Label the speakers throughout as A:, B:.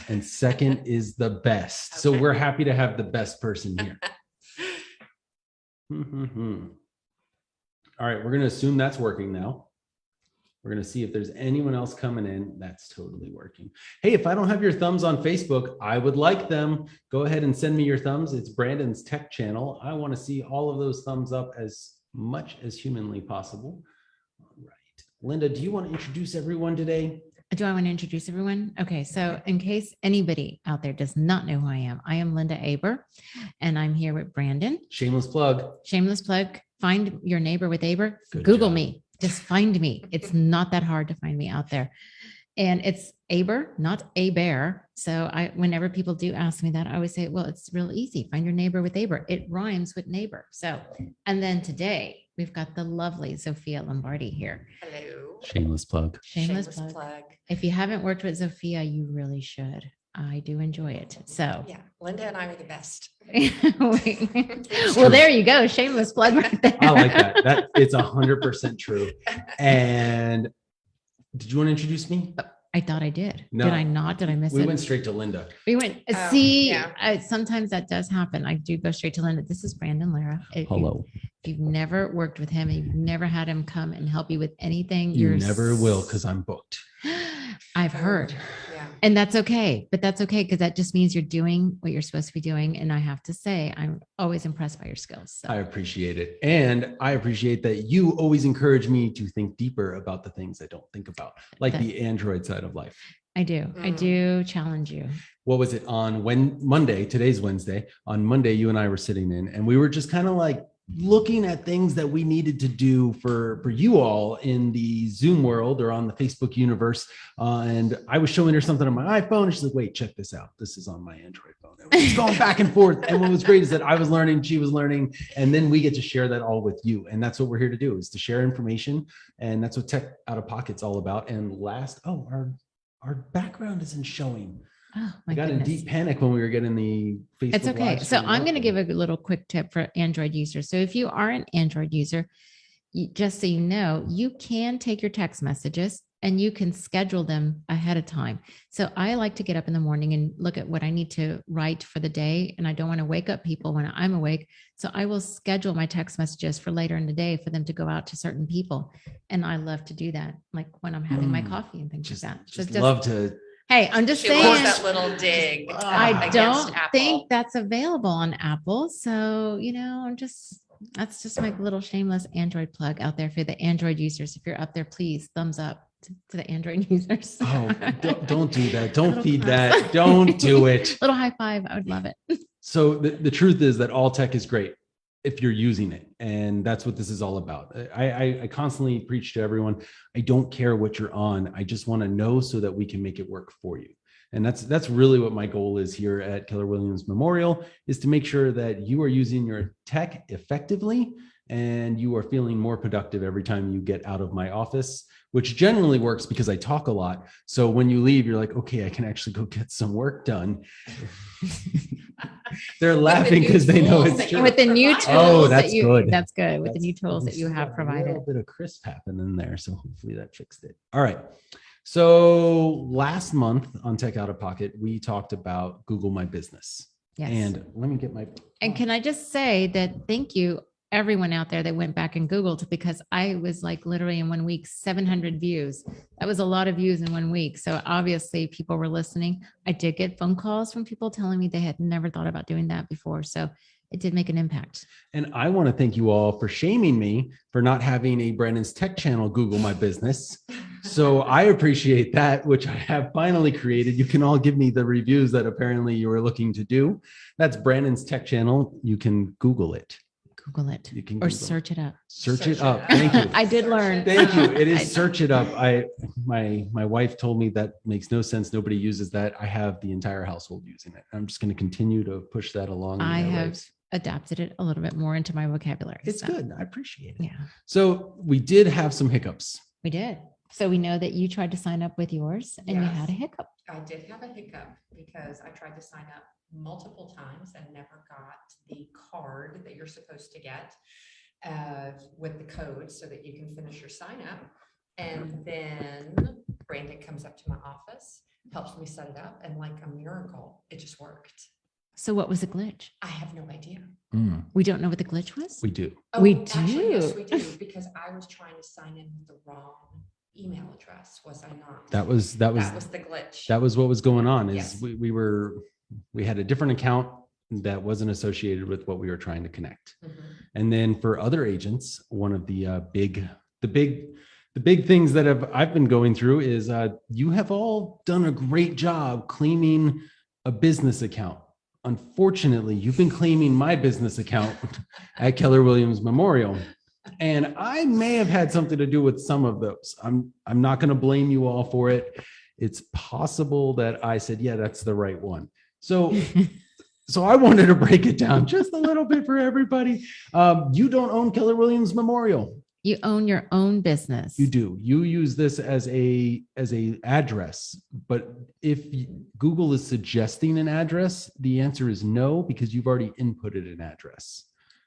A: and second is the best. Okay. So we're happy to have the best person here. All right, we're going to assume that's working now. We're going to see if there's anyone else coming in. That's totally working. Hey, if I don't have your thumbs on Facebook, I would like them. Go ahead and send me your thumbs. It's Brandon's Tech Channel. I want to see all of those thumbs up as much as humanly possible. All right. Linda, do you want to introduce everyone today?
B: Do I want to introduce everyone? Okay, so in case anybody out there does not know who I am Linda Aber, and I'm here with Brandon.
A: Shameless plug.
B: Shameless plug. Find your neighbor with Aber.
A: Good
B: Google
A: job.
B: me. Just find me. It's not that hard to find me out there. And it's Aber, not a bear. So whenever people do ask me that, I always say, well, it's real easy. Find your neighbor with Aber. It rhymes with neighbor. So, and then today we've got the lovely Sophia Lombardi here.
C: Hello.
A: Shameless plug.
B: Shameless plug. If you haven't worked with Sophia, you really should. I do enjoy it. So
C: yeah, Linda and I are the best.
B: Well, there you go. Shameless plug right there.
A: I like that. It's 100% true. And did you want to introduce me?
B: I thought I did.
A: No.
B: Did I not? Did I miss it?
A: We went straight to Linda.
B: We went, sometimes that does happen. I do go straight to Linda. This is Brandon Lara.
A: Hello.
B: If you've never worked with him, you've never had him come and help you with anything.
A: You never will, because I'm booked.
B: I've heard.
C: Yeah.
B: And that's okay. But that's okay, because that just means you're doing what you're supposed to be doing. And I have to say, I'm always impressed by your skills. So.
A: I appreciate it. And I appreciate that you always encourage me to think deeper about the things I don't think about, like the Android side of life.
B: I do. I do challenge you.
A: What was it on Monday? Today's Wednesday. On Monday, you and I were sitting in and we were just kind of like looking at things that we needed to do for you all in the Zoom world or on the Facebook universe. And I was showing her something on my iPhone. And she's like, wait, check this out. This is on my Android phone. And we're just going back and forth. And what was great is that I was learning, she was learning, and then we get to share that all with you. And that's what we're here to do, is to share information. And that's what Tech Out of Pocket's all about. And our background isn't showing.
B: Oh,
A: I got in deep panic when we were getting the Facebook.
B: It's okay. So I'm going to give a little quick tip for Android users. So if you are an Android user, just so you know, you can take your text messages and you can schedule them ahead of time. So I like to get up in the morning and look at what I need to write for the day. And I don't want to wake up people when I'm awake. So I will schedule my text messages for later in the day for them to go out to certain people. And I love to do that, like when I'm having my coffee and things like that.
A: Just love to.
B: Hey, I'm just saying
C: that little dig.
B: I don't think that's available on Apple. So, that's just my little shameless Android plug out there for the Android users. If you're up there, please thumbs up to the Android users.
A: Oh, don't do that. Don't feed that. Don't do it.
B: Little high five. I would love it.
A: So the truth is that all tech is great if you're using it. And that's what this is all about. I constantly preach to everyone. I don't care what you're on. I just want to know so that we can make it work for you. And that's really what my goal is here at Keller Williams Memorial, is to make sure that you are using your tech effectively and you are feeling more productive every time you get out of my office, which generally works because I talk a lot. So when you leave, you're like, okay, I can actually go get some work done. They're laughing because they know it's true.
B: With the new tools.
A: Oh, that's good.
B: That's good. With the new tools that you have provided.
A: A little bit of crisp happened in there. So hopefully that fixed it. All right. So last month on Tech Out of Pocket, we talked about Google My Business.
B: Yes.
A: And let me get my.
B: And can I just say that thank you, everyone out there that went back and Googled, because I was like literally in 1 week, 700 views. That was a lot of views in 1 week. So obviously people were listening. I did get phone calls from people telling me they had never thought about doing that before. So it did make an impact.
A: And I want to thank you all for shaming me for not having a Brandon's Tech Channel Google My Business. So I appreciate that, which I have finally created. You can all give me the reviews that apparently you were looking to do. That's Brandon's Tech Channel. You can Google it.
B: Google it.
A: You can
B: or
A: Google
B: search it up.
A: Search it up. Thank you.
B: I did learn.
A: Thank you. It is search it up. My wife told me that makes no sense. Nobody uses that. I have the entire household using it. I'm just going to continue to push that along.
B: I have adapted it a little bit more into my vocabulary.
A: It's good. I appreciate it.
B: Yeah.
A: So we did have some hiccups.
B: We did. So we know that you tried to sign up with yours and you had a hiccup.
C: I did have a hiccup because I tried to sign up multiple times and never got the card that you're supposed to get with the code so that you can finish your sign up. And then Brandon comes up to my office helps me set it up, and like a miracle, it just worked.
B: So what was the glitch?
C: I have no idea.
B: We don't know what the glitch was?
A: We do.
B: We
C: Actually, yes,
B: do.
C: we do, because I was trying to sign in with the wrong email address, was I not?
A: That was
C: the glitch.
A: that was what was going on. Is
C: Yes.
A: we had a different account that wasn't associated with what we were trying to connect.
C: Mhm.
A: And then for other agents, one of the big things that I've been going through is you have all done a great job claiming a business account. Unfortunately, you've been claiming my business account at Keller Williams Memorial. And I may have had something to do with some of those. I'm not going to blame you all for it. It's possible that I said, yeah, that's the right one. So I wanted to break it down just a little bit for everybody. You don't own Keller Williams Memorial.
B: You own your own business.
A: You do. You use this as a address, but if Google is suggesting an address, the answer is no, because you've already inputted an address.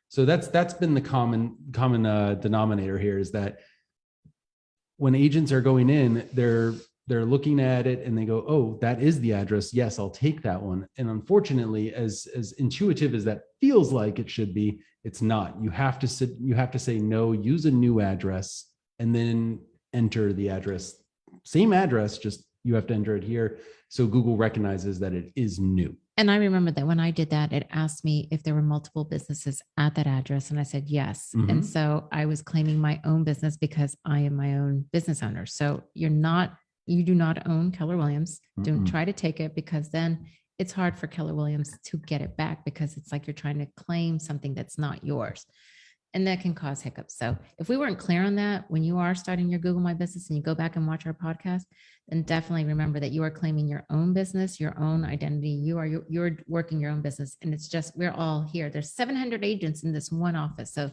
A: So that's been the common denominator here, is that when agents are going in, they're looking at it and they go, oh, that is the address. Yes, I'll take that one. And unfortunately, as intuitive as that feels like it should be, it's not. You have to say no, use a new address, and then enter the address. Same address, just you have to enter it here. So Google recognizes that it is new.
B: And I remember that when I did that, it asked me if there were multiple businesses at that address. And I said, yes.
A: Mhm.
B: And so I was claiming my own business because I am my own business owner. So you do not own Keller Williams. Don't
A: Mm-mm.
B: try to take it, because then it's hard for Keller Williams to get it back, because it's like you're trying to claim something that's not yours. And that can cause hiccups. So if we weren't clear on that, when you are starting your Google My Business and you go back and watch our podcast, then definitely remember that you are claiming your own business, your own identity. You're working your own business. And it's just, we're all here. There's 700 agents in this one office. So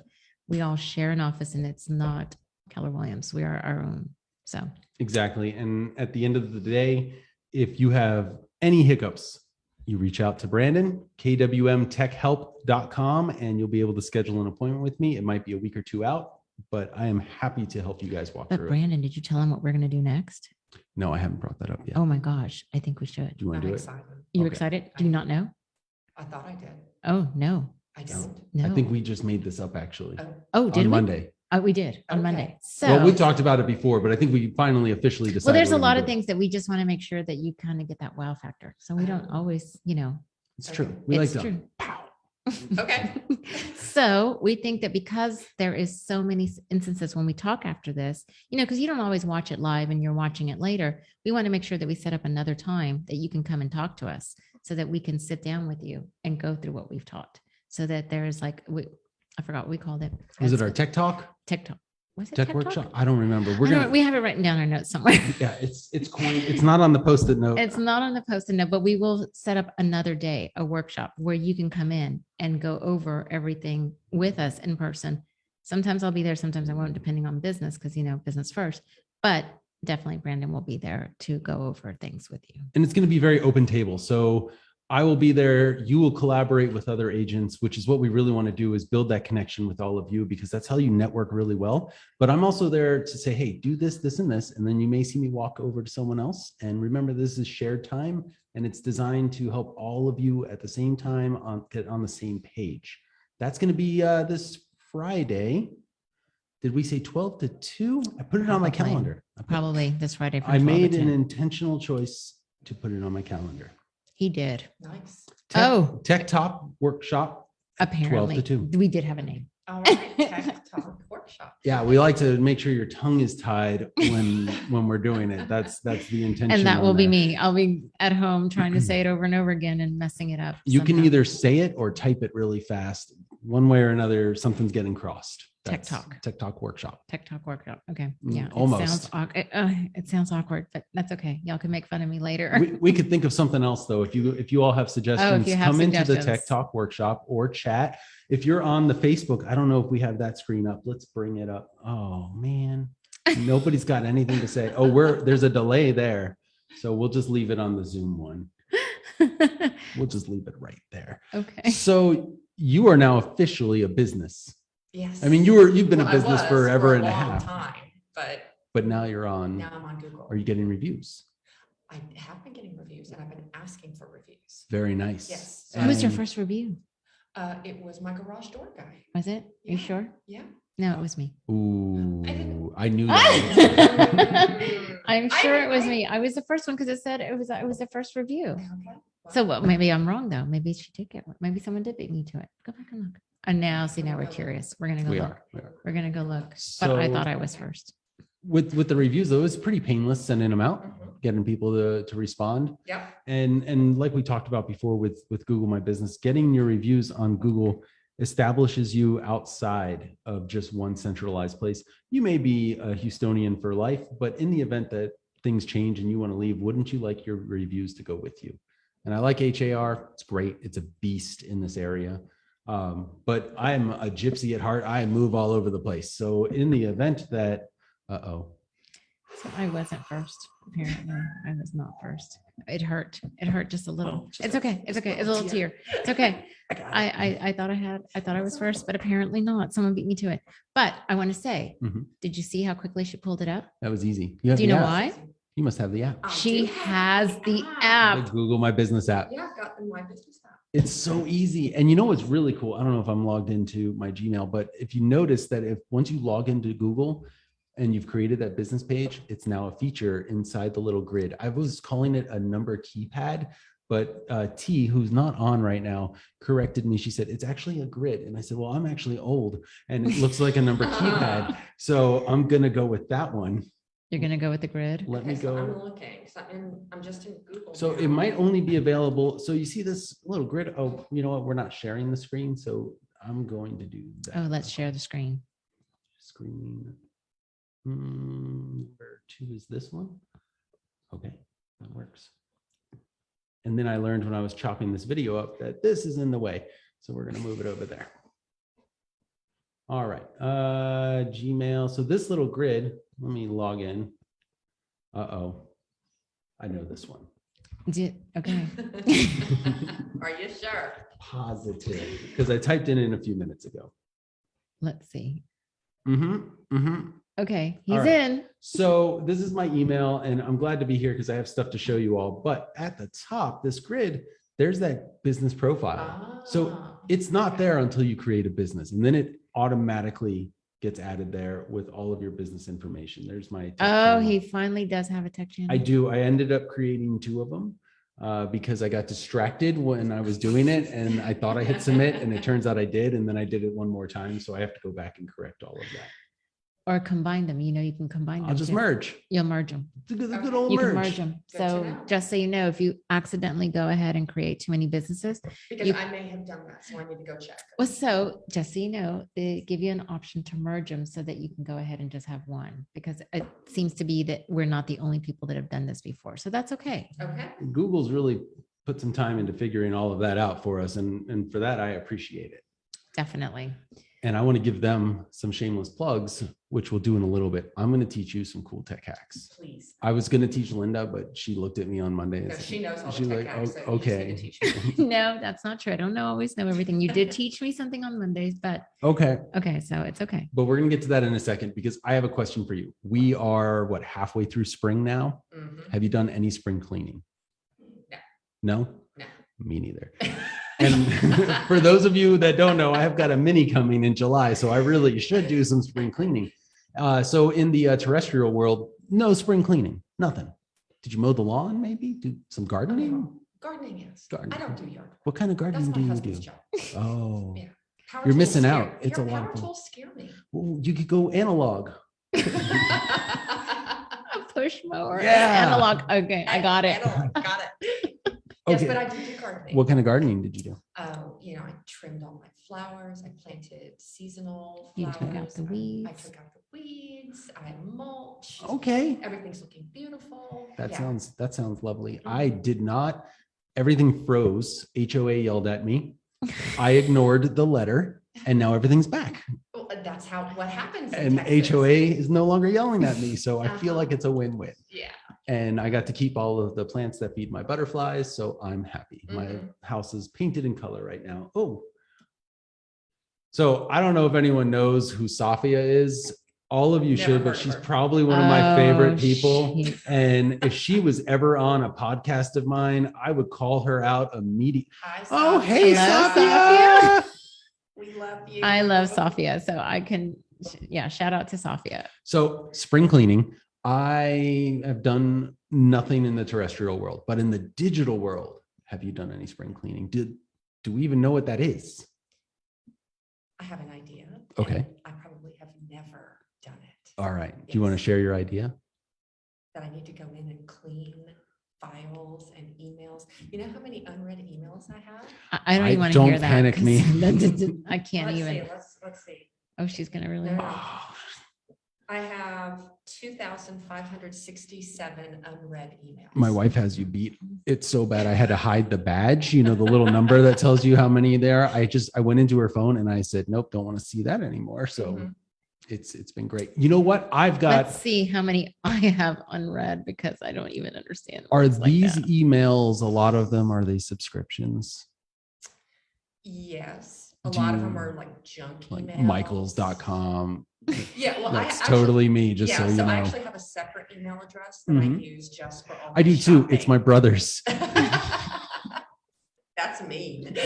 B: we all share an office, and it's not Keller Williams. We are our own. So
A: Exactly. And at the end of the day, if you have any hiccups, you reach out to Brandon, kwmtechhelp.com, and you'll be able to schedule an appointment with me. It might be a week or two out, but I am happy to help you guys walk
B: but
A: through it.
B: Brandon, did you tell him what we're going to do next?
A: No, I haven't brought that up yet.
B: Oh my gosh. I think we should.
A: Do you want to
C: I'm
A: do it?
C: excited.
B: You're
A: Okay.
B: excited? Do you not know?
C: I thought I did.
B: Oh, no.
C: I don't.
B: No.
A: I think we just made this up actually
B: Oh, did
A: on
B: we?
A: Monday.
B: Oh, we did on
C: Okay.
B: Monday. So,
A: Well, we talked about it before, but I think we finally officially decided.
B: well, there's a
A: we're
B: lot
A: gonna
B: of
A: do it.
B: things that we just want to make sure that you kind of get that wow factor. So we don't always,
A: It's true. We
B: it's
A: like to.
B: true.
A: Pow.
C: Okay.
B: So we think that because there is so many instances when we talk after this, because you don't always watch it live and you're watching it later, we want to make sure that we set up another time that you can come and talk to us, so that we can sit down with you and go through what we've taught, so that there's I forgot what we called it.
A: Was it our tech talk?
B: Tech Talk? Was it
A: Tech
B: Talk?
A: workshop? I don't remember.
B: I don't- we have it written down in our notes somewhere.
A: Yeah, it's coin. It's not on the post-it note.
B: It's not on the post-it note, but we will set up another day, a workshop where you can come in and go over everything with us in person. Sometimes I'll be there, sometimes I won't, depending on business, because business first. But definitely Brandon will be there to go over things with you.
A: And it's going to be very open table. So I will be there. You will collaborate with other agents, which is what we really want to do, is build that connection with all of you, because that's how you network really well. But I'm also there to say, hey, do this, this, and this. And then you may see me walk over to someone else. And remember, this is shared time, and it's designed to help all of you at the same time get on the same page. That's going to be this Friday. Did we say 12 to 2? I put it on my
B: Probably.
A: calendar.
B: Probably this Friday. from
A: I
B: 12 to
A: made an
B: 10.
A: intentional choice to put it on my calendar.
B: He did.
C: Nice.
A: Tech Talk workshop.
B: Apparently.
A: 2.
B: We did have a name.
C: All right. Tech Talk Workshop.
A: Yeah, we like to make sure your tongue is tied when we're doing it. That's the intention.
B: And that
A: on
B: will be
A: there.
B: me. I'll be at home trying to say it over and over again and messing it up.
A: You can
B: somehow.
A: either say it or type it really fast. One way or another, something's getting crossed.
B: Tech
A: That's
B: Talk.
A: Tech Talk workshop.
B: Tech Talk workshop. Okay.
A: Mm,
B: Yeah.
A: almost.
B: It sounds awkward, but that's okay. Y'all can make fun of me later.
A: We could think of something else though. If you all have suggestions,
B: have
A: come into the Tech
B: suggestions.
A: Talk workshop or chat. If you're on the Facebook, I don't know if we have that screen up. Let's bring it up. Oh man, nobody's got anything to say. Oh, there's a delay there, so we'll just leave it on the Zoom one. We'll just leave it right there.
B: Okay.
A: So you are now officially a business.
C: Yes.
A: I mean, you've been
C: Well,
A: a
C: I
A: business
C: was
A: forever
C: for
A: and a
C: long
A: half,
C: time, but
A: but now you're on.
C: now I'm on Google.
A: Are you getting reviews?
C: I have been getting reviews and I've been asking for reviews.
A: Very nice.
C: Yes.
B: Who was your
A: And-
B: first review?
C: It was my garage door guy.
B: Was it? Are you
C: Yeah.
B: sure?
C: Yeah.
B: No, it was me.
A: Ooh, I knew that.
B: I'm sure it was me. I was the first one because it said it was the first review.
C: Okay.
B: So well, maybe I'm wrong though. Maybe she did get one. Maybe someone did beat me to it. Go back and look. And now, see, now we're curious. We're gonna go
A: We
B: look.
A: are. We are.
B: We're gonna go look. But I
A: So-
B: thought I was first.
A: With the reviews though, it's pretty painless sending them out,
C: Mhm.
A: getting people to respond.
C: Yep.
A: And like we talked about before with Google My Business, getting your reviews on Google establishes you outside of just one centralized place. You may be a Houstonian for life, but in the event that things change and you want to leave, wouldn't you like your reviews to go with you? And I like HAR. It's great. It's a beast in this area. But I'm a gypsy at heart. I move all over the place. So in the event that,
B: So I wasn't first. Apparently, I was not first. It hurt. It hurt just a little. It's okay. It's okay. It's a little tear. It's okay. I thought I was first, but apparently not. Someone beat me to it. But I want to say,
A: Mhm.
B: did you see how quickly she pulled it up?
A: that was easy.
B: Do you
A: the
B: know
A: app.
B: why?
A: You must have the app.
C: I
B: She
C: do
B: has
C: have
B: the
A: The
B: app.
A: Google My Business app.
C: Yeah, I've got my business app.
A: It's so easy. And you know what's really cool? I don't know if I'm logged into my Gmail, but if you notice that if once you log into Google and you've created that business page, it's now a feature inside the little grid. I was calling it a number keypad, but T, who's not on right now, corrected me. She said, it's actually a grid. And I said, well, I'm actually old and it looks like a number keypad. So I'm going to go with that one.
B: You're gonna go with the grid.
A: Let me
C: Okay, so I'm
A: go.
C: looking. So I'm just in Google.
A: So
C: now.
A: it might only be available. So you see this little grid. Oh, you know what? We're not sharing the screen. So I'm going to do that.
B: Oh, let's share the screen.
A: Screen. Number 2 is this one. Okay, that works. And then I learned when I was chopping this video up that this is in the way. So we're going to move it over there. All right, Gmail. So this little grid, let me log in. Uh-oh, I know this one.
B: Okay.
C: Are you sure?
A: Positive, because I typed it in a few minutes ago.
B: Let's see.
A: Mm-hmm.
B: Okay, he's
A: right.
B: in.
A: So this is my email, and I'm glad to be here because I have stuff to show you all. But at the top, this grid, there's that business profile. So
C: Ah,
A: it's not
C: okay.
A: there until you create a business, and then it automatically gets added there with all of your business information. There's my tech
B: Oh,
A: channel.
B: he finally does have a tech channel.
A: I do. I ended up creating 2 of them because I got distracted when I was doing it, and I thought I hit submit, and it turns out I did, and then I did it one more time. So I have to go back and correct all of that.
B: Or combine them. You know, you can combine them.
A: I'll just
B: too.
A: merge.
B: You'll merge them.
A: The good
C: Okay.
A: old
B: You can
A: merge.
B: merge them.
C: Good to
B: So
C: know.
B: just so you know, if you accidentally go ahead and create too many businesses,
C: Because
B: you-
C: I may have done that, so I need to go check.
B: well, so just so you know, they give you an option to merge them so that you can go ahead and just have one, because it seems to be that we're not the only people that have done this before. So that's okay.
C: Okay.
A: Google's really put some time into figuring all of that out for us. And for that, I appreciate it.
B: Definitely.
A: And I want to give them some shameless plugs, which we'll do in a little bit. I'm going to teach you some cool tech hacks.
C: Please.
A: I was going to teach Linda, but she looked at me on Monday. and
C: No,
A: said-
C: she knows all the
A: she's
C: tech
A: like,
C: hacks,
A: "Oh,
C: so you just need to
A: okay.
C: teach me.
B: No, that's not true. I don't always know everything. You did teach me something on Mondays, but
A: Okay.
B: okay, so it's okay.
A: But we're going to get to that in a second because I have a question for you. We are halfway through spring now.
C: Mhm.
A: Have you done any spring cleaning?
C: No.
A: No?
C: No.
A: Me neither. And for those of you that don't know, I have got a mini coming in July, so I really should do some spring cleaning. So in the terrestrial world, no spring cleaning, nothing. Did you mow the lawn? Maybe do some gardening?
C: Gardening, yes.
A: Gardening.
C: I don't do yard. work.
A: What kind of
C: That's
A: gardening
C: my
A: do you
C: husband's
A: do?
C: job.
A: Oh,
C: Yeah. Power
A: You're
C: tools
A: missing
C: scare-
A: out. It's a
C: Your
A: lot of
C: power
A: fun.
C: tools scare me.
A: well, you could go analog.
B: A push mower.
A: Yeah.
B: Analog. Okay, I got it.
C: Analog, got it. Yes,
A: Okay.
C: but I do gardening.
A: What kind of gardening did you do?
C: I trimmed all my flowers. I planted seasonal
B: You
C: flowers.
B: took out the
C: I
B: weeds.
C: took out the weeds. I mulched.
A: Okay.
C: Everything's looking beautiful.
A: That
C: Yeah.
A: sounds lovely.
C: Mhm.
A: I did not. Everything froze. HOA yelled at me. I ignored the letter, and now everything's back.
C: Well, that's what happens. in
A: And
C: Texas.
A: HOA is no longer yelling at me, so I feel
C: Uh-huh.
A: like it's a win-win.
C: Yeah.
A: And I got to keep all of the plants that feed my butterflies, so I'm happy. My
C: Mhm.
A: house is painted in color right now. Oh. So I don't know if anyone knows who Safia is. All of you
C: Never
A: should,
C: heard
A: but
C: of
A: she's
C: her.
A: probably one of my favorite
B: Oh,
A: people.
B: shoot.
A: And if she was ever on a podcast of mine, I would call her out immediately.
C: Hi,
A: Oh,
C: Sophia.
A: hey,
B: Hello,
A: Sophia.
C: We love you.
B: I love Sophia, so I can, yeah, shout out to Sophia.
A: So spring cleaning, I have done nothing in the terrestrial world, but in the digital world, have you done any spring cleaning? Do we even know what that is?
C: I have an idea.
A: Okay.
C: and I probably have never done it.
A: All right. Do you want to
C: Yes.
A: share your idea?
C: That I need to go in and clean files and emails. You know how many unread emails I have?
B: I don't even want to
A: don't
B: hear that.
A: panic
B: 'cause
A: me.
B: I can't
C: Let's
B: even.
C: see, let's see.
B: Oh, she's gonna really.
C: No. I have 2,567 unread emails.
A: My wife has you beat. It's so bad. I had to hide the badge, the little number that tells you how many there are. I went into her phone and I said, nope, don't want to see that anymore. So
C: Mhm.
A: it's been great. You know what? I've got,
B: Let's see how many I have unread because I don't even understand.
A: are
B: words like
A: these
B: that.
A: emails, a lot of them, are they subscriptions?
C: Yes, a
A: Do
C: lot of
A: you-
C: them are like junk
A: Like
C: emails.
A: michaels.com.
C: Yeah, well,
A: That's
C: I actually,
A: totally me, just
C: yeah,
A: so you
C: so
A: know.
C: I actually have a separate email address that
A: Mhm.
C: I use just for all
A: I do
C: my
A: too. It's my
C: shopping.
A: brother's.
C: That's mean.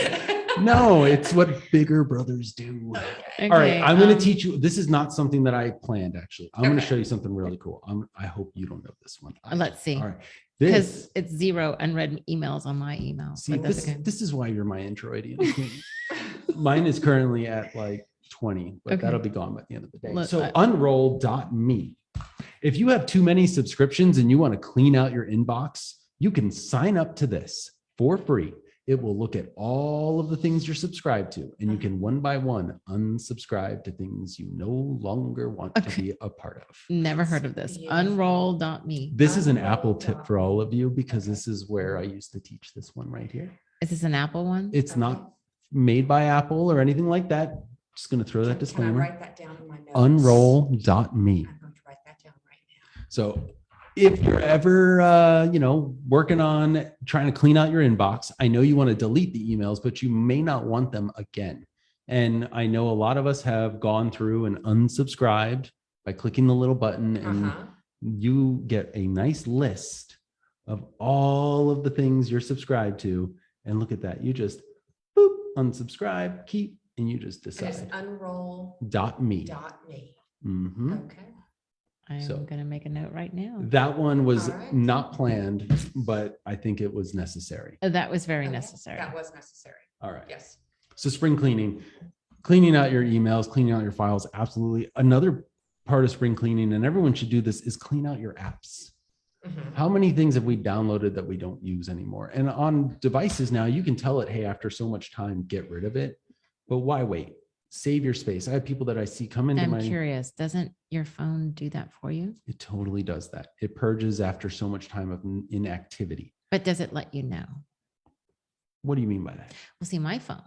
A: No, it's what bigger brothers do.
C: Okay.
A: All right,
B: Okay,
A: I'm going to teach you. This is not something that I planned, actually. I'm going to
C: Okay.
A: show you something really cool. I hope you don't know this one.
B: Let's see.
A: All right.
B: Because
A: This,
B: it's 0 unread emails on my email.
A: see,
B: but that's
A: this,
B: okay.
A: this is why you're my Androidian queen. Mine is currently at like 20, but
B: Okay.
A: that'll be gone by the end of the day.
B: Look,
A: So unroll.me. If you have too many subscriptions and you want to clean out your inbox, you can sign up to this for free. It will look at all of the things you're subscribed to, and you can one by one unsubscribe to things you no longer want to
B: Okay.
A: be a part of.
B: Never heard of this.
C: Beautiful.
B: Unroll.me.
A: This is an Apple tip for all of you because
C: Okay.
A: this is where I used to teach this one right here.
B: Is this an Apple one?
A: It's not made by Apple or anything like that. Just going to throw that
C: Can I
A: disclaimer.
C: write that down in my notes?
A: Unroll.me.
C: I'm going to write that down right now.
A: So if you're ever, working on trying to clean out your inbox, I know you want to delete the emails, but you may not want them again. And I know a lot of us have gone through and unsubscribed by clicking the little button, and
C: Uh-huh.
A: you get a nice list of all of the things you're subscribed to. And look at that. You just boop, unsubscribe, keep, and you just
C: And it's
A: decide.
C: unroll.me.
A: .me. Mhm.
C: Okay.
B: I'm
A: So-
B: going to make a note right now.
A: That one was
C: All right.
A: not planned, but I think it was necessary.
B: That was very
C: Okay.
B: necessary.
C: That was necessary.
A: All right.
C: Yes.
A: So spring cleaning, cleaning out your emails, cleaning out your files. Absolutely. Another part of spring cleaning, and everyone should do this, is clean out your apps.
C: Mhm.
A: How many things have we downloaded that we don't use anymore? And on devices now, you can tell it, hey, after so much time, get rid of it. But why wait? Save your space. I have people that I see come into
B: I'm
A: my,
B: curious. Doesn't your phone do that for you?
A: it totally does that. It purges after so much time of inactivity.
B: But does it let you know?
A: What do you mean by that?
B: Well, see, my phone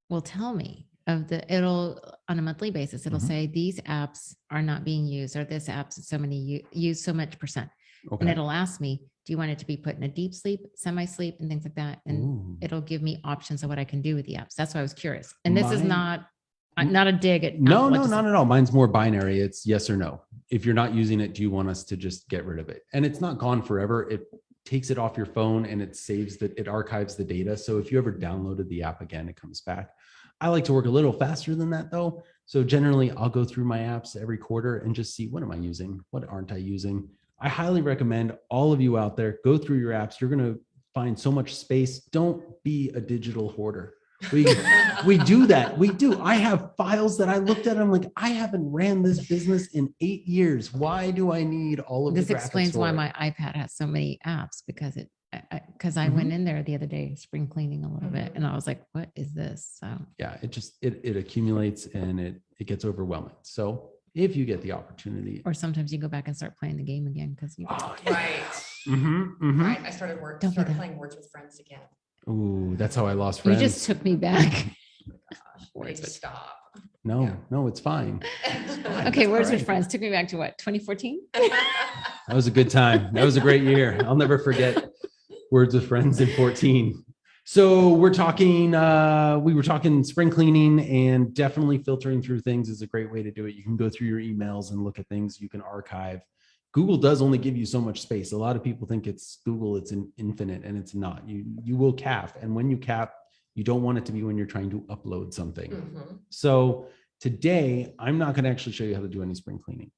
B: will tell me it'll on a monthly basis, it'll
A: Mhm.
B: say these apps are not being used, or this app's so many use so much percent. And
A: Okay.
B: it'll ask me, do you want it to be put in a deep sleep, semi-sleep, and things like that? And
A: Ooh.
B: it'll give me options of what I can do with the apps. That's why I was curious. And this is
A: Mine-
B: not a dig at
A: No,
B: Apple,
A: no,
B: just-
A: not at all. Mine's more binary. It's yes or no. If you're not using it, do you want us to just get rid of it? And it's not gone forever. It takes it off your phone and it saves that, it archives the data. So if you ever downloaded the app again, it comes back. I like to work a little faster than that though. So generally I'll go through my apps every quarter and just see, what am I using? What aren't I using? I highly recommend all of you out there, go through your apps. You're going to find so much space. Don't be a digital hoarder. We do that. We do. I have files that I looked at. I'm like, I haven't ran this business in 8 years. Why do I need all of
B: This
A: the graphics
B: explains
A: for
B: why
A: it?
B: my iPad has so many apps, because I went in there the other day, spring cleaning a little bit, and I was like, what is this? So
A: Yeah, it accumulates and it gets overwhelming. So if you get the opportunity.
B: or sometimes you go back and start playing the game again because you
A: Oh,
C: Right.
A: Mhm.
C: I started
B: Don't do
C: started
B: that.
C: playing Words with Friends again.
A: Ooh, that's how I lost
B: you
A: friends.
B: just took me back.
C: Oh my gosh, I need to stop. Yeah.
A: No, it's fine. fine.
B: Okay,
A: That's
B: Words
A: all
B: with
A: right.
B: Friends took me back to what, 2014?
A: That was a good time. That was a great year. I'll never forget Words with Friends in 14. So we're talking, we were talking spring cleaning, and definitely filtering through things is a great way to do it. You can go through your emails and look at things you can archive. Google does only give you so much space. A lot of people think it's Google, it's an infinite, and it's not. You will cap. And when you cap, you don't want it to be when you're trying to upload something.
C: Mm-hmm.
A: So today, I'm not going to actually show you how to do any spring cleaning.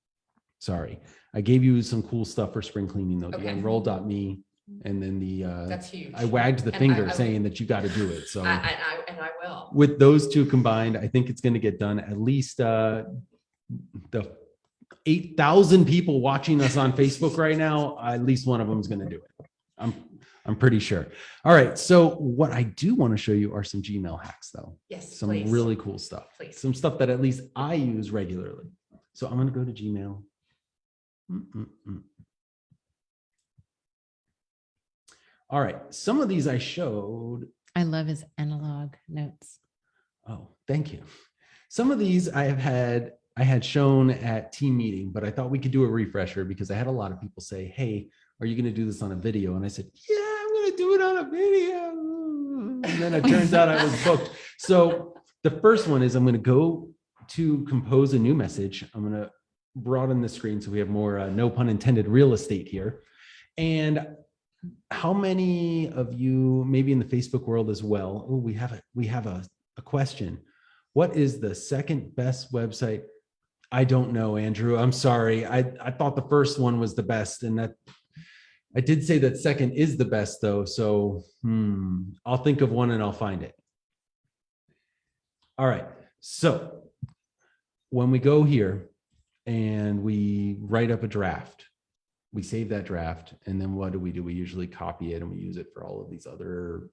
A: Sorry. I gave you some cool stuff for spring cleaning though. The
C: Okay.
A: Unroll.me, and then the
C: That's huge.
A: I wagged the
C: And
A: finger
C: I-
A: saying that you got to do it. So
C: And I will.
A: with those two combined, I think it's going to get done. At least the 8,000 people watching us on Facebook right now, at least one of them is going to do it. I'm pretty sure. All right. So what I do want to show you are some Gmail hacks though.
C: Yes,
A: Some
C: please.
A: really cool stuff.
C: Please.
A: Some stuff that at least I use regularly. So I'm going to go to Gmail. All right. Some of these I showed.
B: I love his analog notes.
A: Oh, thank you. Some of these I had shown at team meeting, but I thought we could do a refresher because I had a lot of people say, hey, are you going to do this on a video? And I said, yeah, I'm going to do it on a video. And then it turns out I was booked. So the first one is I'm going to go to compose a new message. I'm going to broaden the screen so we have more, no pun intended, real estate here. And how many of you, maybe in the Facebook world as well, oh, we have a question. What is the second best website? I don't know, Andrew. I'm sorry. I thought the first one was the best, and that I did say that second is the best though. So I'll think of one and I'll find it. All right. So when we go here and we write up a draft, we save that draft, and then what do? We usually copy it and we use it for all of these other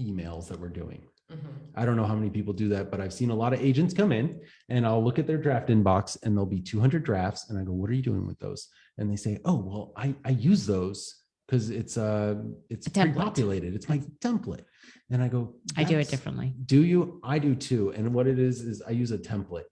A: emails that we're doing.
C: Mm-hmm.
A: I don't know how many people do that, but I've seen a lot of agents come in and I'll look at their draft inbox and there'll be 200 drafts. And I go, what are you doing with those? And they say, oh, well, I use those because it's pre-populated. It's my template. And I go,
B: I do it differently.
A: Do you? I do too. And what it is I use a template.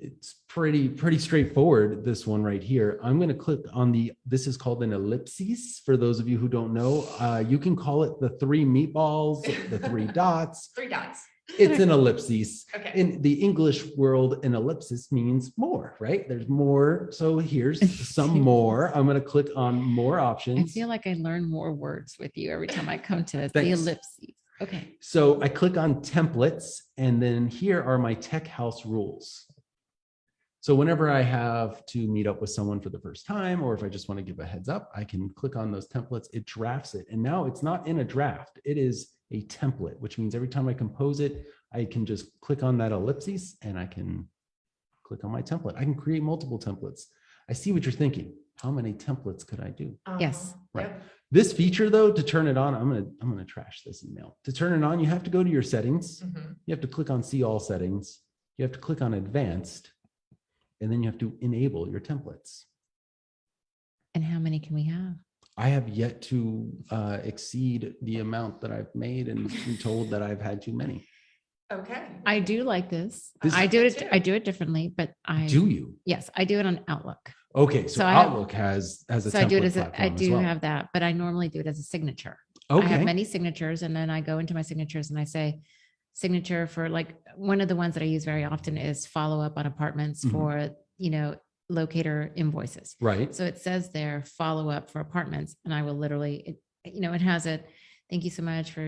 A: It's pretty straightforward. This one right here. I'm going to click on this is called an ellipsis. For those of you who don't know, you can call it the 3 meatballs, the 3 dots.
C: 3 dots.
A: It's an ellipsis.
C: Okay.
A: In the English world, an ellipsis means more, right? There's more. So here's some more. I'm going to click on more options.
B: I feel like I learn more words with you every time I come to this. The
A: Thanks.
B: ellipses. Okay.
A: So I click on templates, and then here are my tech house rules. So whenever I have to meet up with someone for the first time, or if I just want to give a heads up, I can click on those templates. It drafts it. And now it's not in a draft. It is a template, which means every time I compose it, I can just click on that ellipsis and I can click on my template. I can create multiple templates. I see what you're thinking. How many templates could I do?
B: Yes.
A: Right.
C: Yep.
A: This feature though, to turn it on, I'm gonna trash this email. To turn it on, you have to go to your settings.
C: Mhm.
A: You have to click on see all settings. You have to click on advanced, and then you have to enable your templates.
B: And how many can we have?
A: I have yet to exceed the amount that I've made and been told that I've had too many.
C: Okay.
B: I do like this.
A: This-
B: I do it.
C: Too.
B: I do it differently, but
A: Do you?
B: yes, I do it on Outlook.
A: Okay, so
B: So I have-
A: Outlook has a
B: So I do it
A: template
B: as
A: platform
B: I
A: as
B: do
A: well.
B: have that, but I normally do it as a signature. I have
A: Okay,
B: many signatures, and then I go into my signatures and I say signature for, like, one of the ones that I use very often is follow up on apartments
A: Mhm.
B: for, locator invoices.
A: right.
B: So it says there, follow up for apartments, and I will literally, it has a, thank you so much for,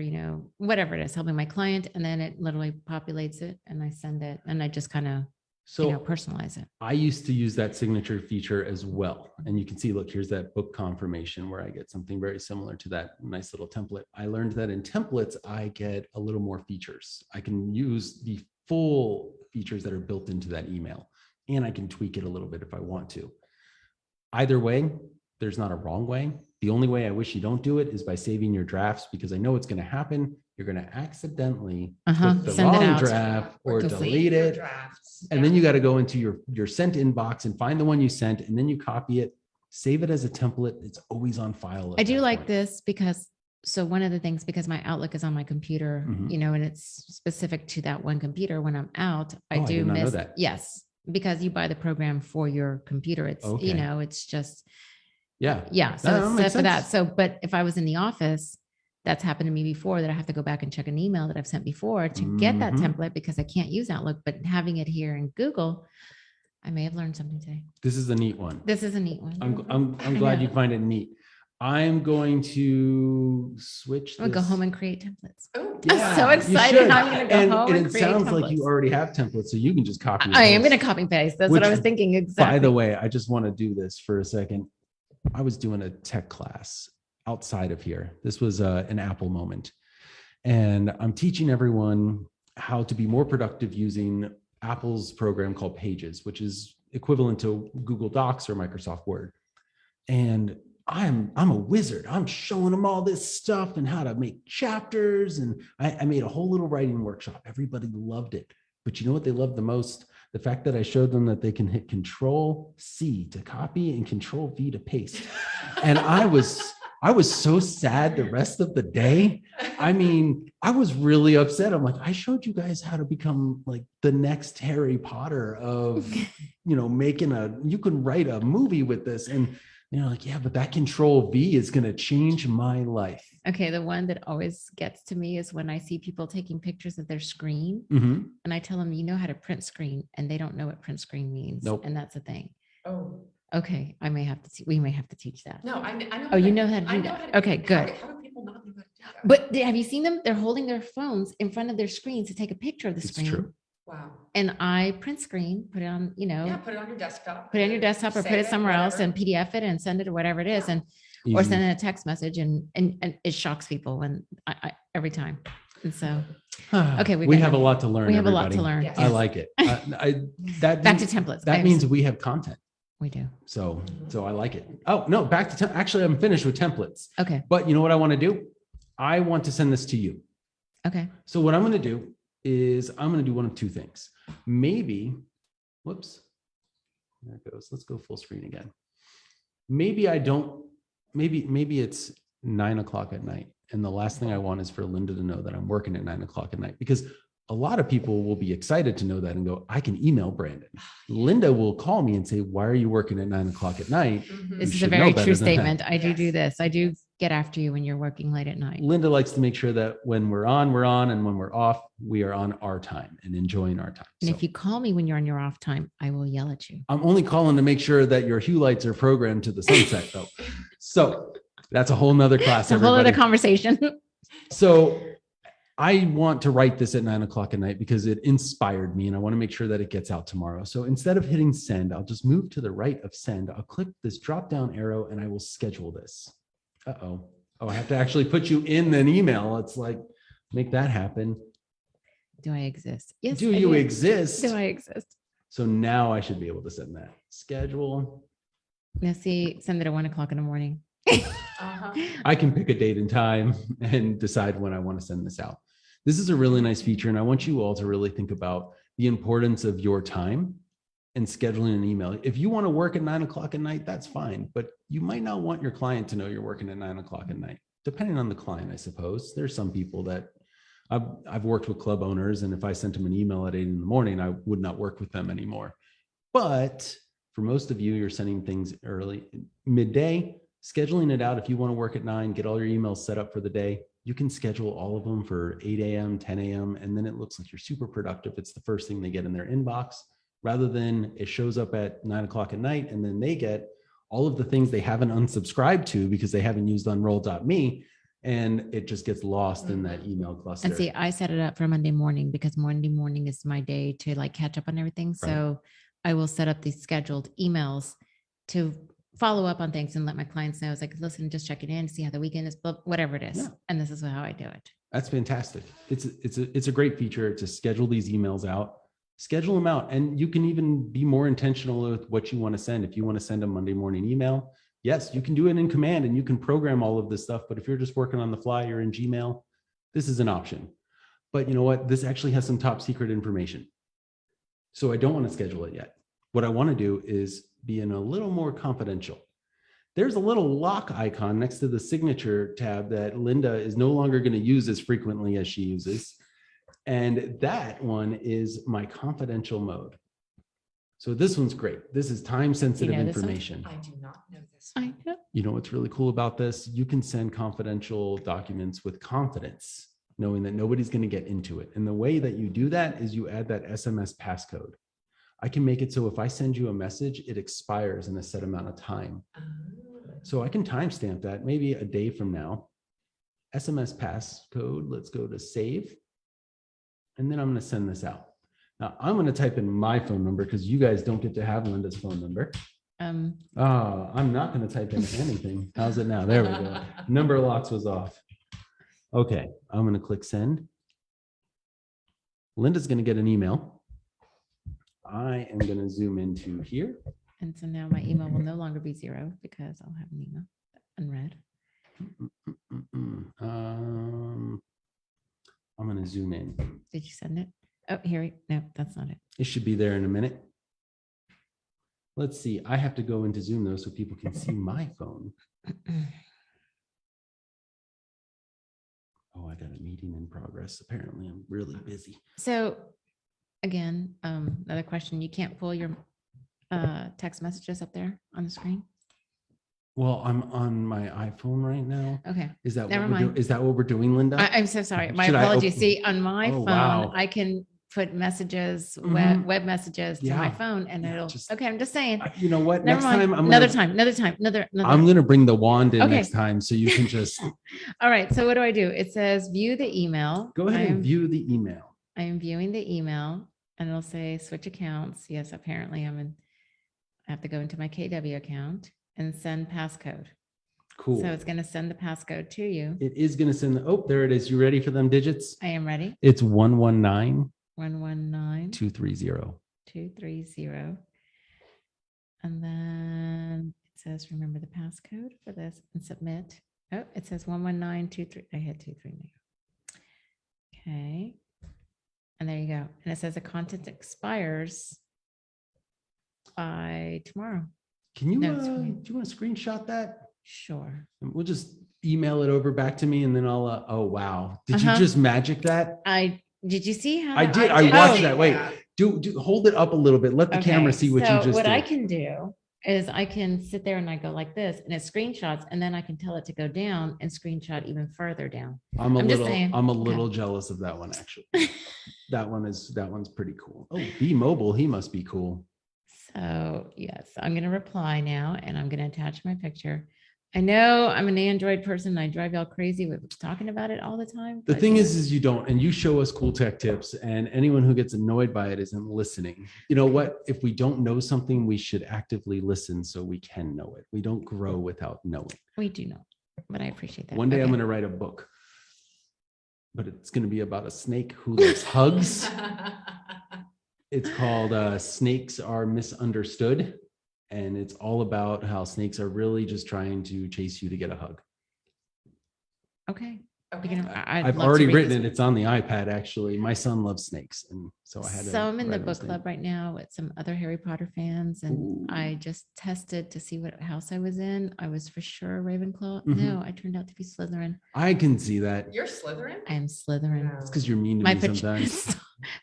B: whatever it is, helping my client. And then it literally populates it and I send it, and I just kind of,
A: So
B: personalize it.
A: I used to use that signature feature as well. And you can see, look, here's that book confirmation where I get something very similar to that nice little template. I learned that in templates, I get a little more features. I can use the full features that are built into that email, and I can tweak it a little bit if I want to. Either way, there's not a wrong way. The only way I wish you don't do it is by saving your drafts, because I know it's going to happen. You're going to accidentally put the
B: Send it
A: wrong
B: out.
A: draft or delete
C: your
A: it.
C: drafts.
A: And then you got to go into your sent inbox and find the one you sent, and then you copy it, save it as a template. It's always on file. at
B: I do
A: that
B: like
A: point.
B: this because, so one of the things, because my Outlook is on my computer,
A: Mhm.
B: and it's specific to that one computer. When I'm out, I
A: Oh, I
B: do
A: did not know
B: miss,
A: that.
B: yes, because you buy the program for your computer. It's,
A: Okay.
B: it's just,
A: Yeah.
B: yeah. So
A: That
B: it's
A: makes
B: set for that.
A: sense.
B: So, but if I was in the office, that's happened to me before, that I have to go back and check an email that I've sent before to get that
A: Mhm.
B: template because I can't use Outlook. But having it here in Google, I may have learned something today.
A: This is a neat one.
B: This is a neat one.
A: I'm glad you find it neat. I'm going to switch
B: I'm gonna go
A: this.
B: home and create templates.
C: Oh,
B: I'm so
A: you
B: excited.
A: should.
B: I'm gonna go home and
A: it
B: create
A: sounds like you
B: templates.
A: already have templates, so you can just copy. and
B: I am
A: paste.
B: going to copy and paste. That's what I
A: Which,
B: was thinking. Exactly.
A: By the way, I just want to do this for a second. I was doing a tech class outside of here. This was an Apple moment. And I'm teaching everyone how to be more productive using Apple's program called Pages, which is equivalent to Google Docs or Microsoft Word. And I'm a wizard. I'm showing them all this stuff and how to make chapters. And I made a whole little writing workshop. Everybody loved it. But you know what they loved the most? The fact that I showed them that they can hit Control C to copy and Control V to paste. And I was so sad the rest of the day. I mean, I was really upset. I'm like, I showed you guys how to become like the next Harry Potter of, you can write a movie with this. And you're like, yeah, but that Control V is going to change my life.
B: Okay. The one that always gets to me is when I see people taking pictures of their screen
A: Mhm.
B: and I tell them, you know how to print screen, and they don't know what print screen means.
A: Nope.
B: And that's the thing.
C: Oh,
B: Okay. we may have to teach that.
C: no, I know.
B: Oh, you know how to do that. Okay, good.
C: How do people not know how to do that?
B: But have you seen them? They're holding their phones in front of their screens to take a picture of the
A: It's
B: screen.
A: true.
C: Wow.
B: And I print screen, put it on,
C: Yeah, put it on your desktop.
B: put it on your desktop or put
C: save
B: it somewhere else
C: whatever.
B: and PDF it and send it or whatever it is.
C: Yeah.
B: Or
A: Easy.
B: send in a text message and it shocks people when I every time. And so okay,
A: we
B: got
A: have a
B: it.
A: lot to learn.
B: We have a lot to
A: everybody.
B: learn.
C: Yes.
A: I like it.
B: Back to templates.
A: That means we have content.
B: we do.
A: So I like it. Oh no, back to actually, I'm finished with templates.
B: Okay.
A: But you know what I want to do? I want to send this to you.
B: Okay.
A: So what I'm going to do is I'm going to do one of two things. Maybe, whoops, there it goes. Let's go full screen again. Maybe it's 9:00 at night. And the last thing I want is for Linda to know that I'm working at 9:00 at night, because a lot of people will be excited to know that and go, I can email Brandon. Linda will call me and say, why are you working at 9:00 at night?
C: Mhm.
B: This is a
A: should know
B: very
A: better
B: true
A: than that.
B: statement. I do
C: Yes.
B: this. I do get after you when you're working late at night.
A: Linda likes to make sure that when we're on, and when we're off, we are on our time and enjoying our time.
B: And
A: So
B: if you call me when you're on your off time, I will yell at you.
A: I'm only calling to make sure that your hue lights are programmed to the sunset though. So that's a whole nother class.
B: It's a whole other
A: everybody.
B: conversation.
A: So I want to write this at 9:00 at night because it inspired me and I want to make sure that it gets out tomorrow. So instead of hitting send, I'll just move to the right of send. I'll click this drop down arrow and I will schedule this. Oh, I have to actually put you in an email. It's like, make that happen.
B: Do I exist? Yes.
A: Do
B: I
A: you exist?
B: Do I exist?
A: So now I should be able to send that. Schedule.
B: Now see, send it at 1:00 in the morning.
C: Uh-huh.
A: I can pick a date and time and decide when I want to send this out. This is a really nice feature. And I want you all to really think about the importance of your time and scheduling an email. If you want to work at 9:00 at night, that's fine. But you might not want your client to know you're working at 9:00 at night, depending on the client, I suppose. There's some people that I've worked with club owners, and if I sent them an email at 8 a.m, I would not work with them anymore. But for most of you, you're sending things early, midday, scheduling it out. If you want to work at 9, get all your emails set up for the day. You can schedule all of them for 8 a.m, 10 a.m, and then it looks like you're super productive. It's the first thing they get in their inbox, rather than it shows up at 9:00 at night and then they get all of the things they haven't unsubscribed to because they haven't used unroll.me, and it just gets lost in that email cluster.
B: And see, I set it up for Monday morning because Monday morning is my day to like catch up on everything. So I will set up these scheduled emails to follow up on things and let my clients know. It's like, listen, just checking in, see how the weekend is, whatever it is.
A: Yeah.
B: And this is how I do it.
A: That's fantastic. It's a great feature to schedule these emails out, schedule them out. And you can even be more intentional with what you want to send. If you want to send a Monday morning email, yes, you can do it in command and you can program all of this stuff. But if you're just working on the fly, you're in Gmail, this is an option. But you know what? This actually has some top secret information. So I don't want to schedule it yet. What I want to do is be in a little more confidential. There's a little lock icon next to the signature tab that Linda is no longer going to use as frequently as she uses. And that one is my confidential mode. So this one's great. This is time sensitive
B: this one?
A: information.
C: I do not know this.
B: I
C: one.
B: know.
A: You know what's really cool about this? You can send confidential documents with confidence, knowing that nobody's going to get into it. And the way that you do that is you add that SMS passcode. I can make it so if I send you a message, it expires in a set amount of time.
C: Oh.
A: So I can timestamp that maybe a day from now. SMS passcode, let's go to save. And then I'm going to send this out. Now I'm going to type in my phone number because you guys don't get to have Linda's phone number. I'm not going to type in anything. How's it now? There we go. Number locks was off. Okay, I'm going to click send. Linda's going to get an email. I am going to zoom into here.
B: And so now my email will no longer be 0 because I'll have an email unread.
A: I'm going to zoom in.
B: Did you send it? Oh, here. No, that's not it.
A: It should be there in a minute. Let's see. I have to go into Zoom though so people can see my phone. Oh, I got a meeting in progress. Apparently, I'm really busy.
B: So again, another question. You can't pull your text messages up there on the screen?
A: Well, I'm on my iPhone right now.
B: Okay.
A: Is that
B: Never
A: what we're doing?
B: mind.
A: Is that what we're doing, Linda?
B: I'm so sorry. My
A: Should I
B: apologies.
A: open-
B: See, on my
A: Oh,
B: phone,
A: wow.
B: I can put messages,
A: Mhm.
B: web messages to my
A: Yeah.
B: phone and
A: Yeah,
B: it'll,
A: just-
B: okay, I'm just saying.
A: You know what?
B: Never
A: Next
B: mind.
A: time,
B: Another time, another.
A: I'm going to bring the wand in
B: Okay.
A: next time so you can just
B: All right. So what do? It says view the email.
A: go ahead
B: I
A: and
B: am-
A: view the email.
B: I am viewing the email and it'll say switch accounts. Yes, apparently I have to go into my KW account and send passcode.
A: Cool.
B: So it's going to send the passcode to you.
A: It is going to send oh, there it is. You ready for them digits?
B: I am ready.
A: It's 119
B: 119
A: 230.
B: 230. And then it says, remember the passcode for this and submit. Oh, it says 11923. I had 23 now. Okay. And there you go. And it says the content expires by tomorrow.
A: Can you,
B: No, it's
A: do
B: fine.
A: you want to screenshot that?
B: Sure.
A: And we'll just email it over back to me and then I'll, oh, wow. Did you
B: Uh-huh.
A: just magic that?
B: Did you see how
A: I did. I
C: did
A: watched
C: see
A: that. Wait,
C: that.
A: do hold it up a little bit. Let the camera
B: Okay,
A: see what
B: so
A: you just
B: what
A: did.
B: I can do is I can sit there and I go like this and it screenshots and then I can tell it to go down and screenshot even further down.
A: I'm
B: I'm just saying.
A: I'm a
B: Okay.
A: little jealous of that one, actually. that one's pretty cool. Oh, B Mobile, he must be cool.
B: So yes, I'm going to reply now and I'm going to attach my picture. I know I'm an Android person. I drive y'all crazy with talking about it all the time.
A: The
B: but,
A: thing
B: you
A: is you don't, and you show us cool tech tips, and anyone who gets annoyed by it isn't listening. You know what? If we don't know something, we should actively listen so we can know it. We don't grow without knowing.
B: we do know, but I appreciate that.
A: One day I'm
B: Okay.
A: going to write a book, but it's going to be about a snake who loves hugs. It's called Snakes Are Misunderstood. And it's all about how snakes are really just trying to chase you to get a hug.
B: Okay.
C: Okay.
A: I've already written it. It's on the iPad, actually. My son loves snakes. And so I had to.
B: So I'm in the
A: write him
B: book
A: his name.
B: club right now with some other Harry Potter fans, and
A: Ooh.
B: I just tested to see what house I was in. I was for sure Ravenclaw.
A: Mhm.
B: No, I turned out to be Slytherin.
A: I can see that.
C: You're Slytherin?
B: I am Slytherin.
A: It's because you're mean to
B: My,
A: me sometimes.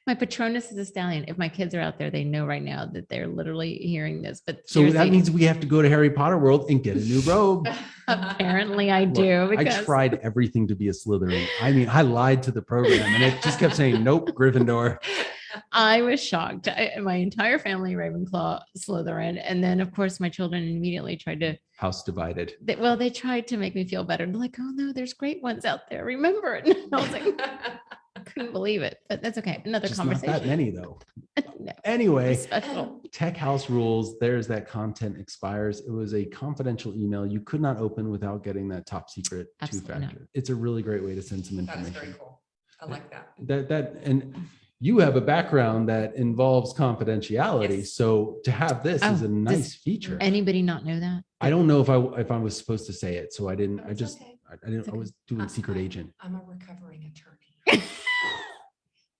B: my Patronus is a stallion. If my kids are out there, they know right now that they're literally hearing this. But
A: So that
B: seriously,
A: means we have to go to Harry Potter World and get a new robe.
B: apparently I
A: Look,
B: do.
A: I
B: Because
A: tried everything to be a Slytherin. I mean, I lied to the program and it just kept saying, nope, Gryffindor.
B: I was shocked. My entire family Ravenclaw, Slytherin, and then of course my children immediately tried to.
A: House divided.
B: They tried to make me feel better. They're like, oh no, there's great ones out there. Remember it. And I was like, couldn't believe it, but that's okay. Another
A: Just not
B: conversation.
A: that many though.
B: No,
A: Anyway,
B: special.
A: Tech House rules. There's that content expires. It was a confidential email you could not open without getting that top secret
B: Absolutely not.
A: two-factor. It's a really great way to send some
C: That is very
A: information.
C: cool. I like that.
A: And you have a background that involves confidentiality.
C: Yes.
A: So to have this is
B: Oh,
A: a nice feature.
B: Anybody not know that?
A: I don't know if I was supposed to say it, so I didn't. I
C: It's
A: just
C: okay.
A: I didn't.
B: It's
A: I
B: okay.
A: was doing secret agent.
C: I'm a recovering attorney.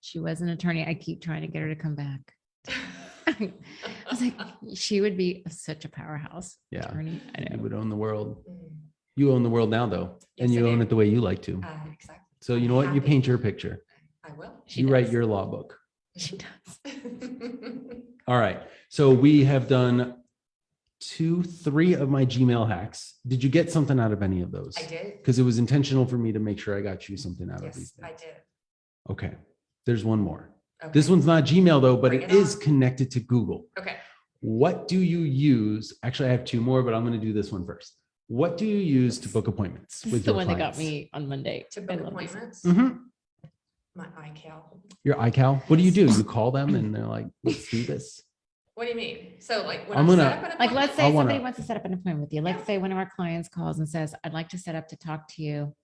B: She was an attorney. I keep trying to get her to come back. I was like, she would be such a powerhouse
A: Yeah.
B: attorney. I
A: You
B: know.
A: would own the world.
C: Mm,
A: You own the world now, though, and
C: Yes,
A: you
C: I
A: own
C: do.
A: it the way you like to.
C: exactly.
A: So you
C: I'm
A: know what? You
C: happy.
A: paint your picture.
C: I will.
B: She
A: You write
B: does.
A: your law book.
B: She does.
A: All right. So we have done 3 of my Gmail hacks. Did you get something out of any of those?
C: I did.
A: Because it was intentional for me to make sure I got you something out of these
C: Yes,
A: things.
C: I did.
A: Okay. There's one more.
C: Okay.
A: This one's not Gmail though, but
C: Bring
A: it
C: it
A: is
C: on.
A: connected to Google.
C: Okay.
A: What do you use? Actually, I have 2 more, but I'm going to do this one first. What do you use to book appointments
B: This
A: with
B: is the
A: your
B: one that got
A: clients?
B: me on Monday.
C: To
B: I
C: book
B: love this.
C: appointments,
A: Mhm.
C: my iCal.
A: Your iCal. What do? You call them and they're like, let's do this.
C: What do you mean? So like when
A: I'm
C: I
A: gonna-
C: set up an
B: Like,
C: appointment,
B: let's say
A: I wanna-
B: somebody wants to set up an appointment with you. Let's
C: Yeah.
B: say one of our clients calls and says, I'd like to set up to talk to you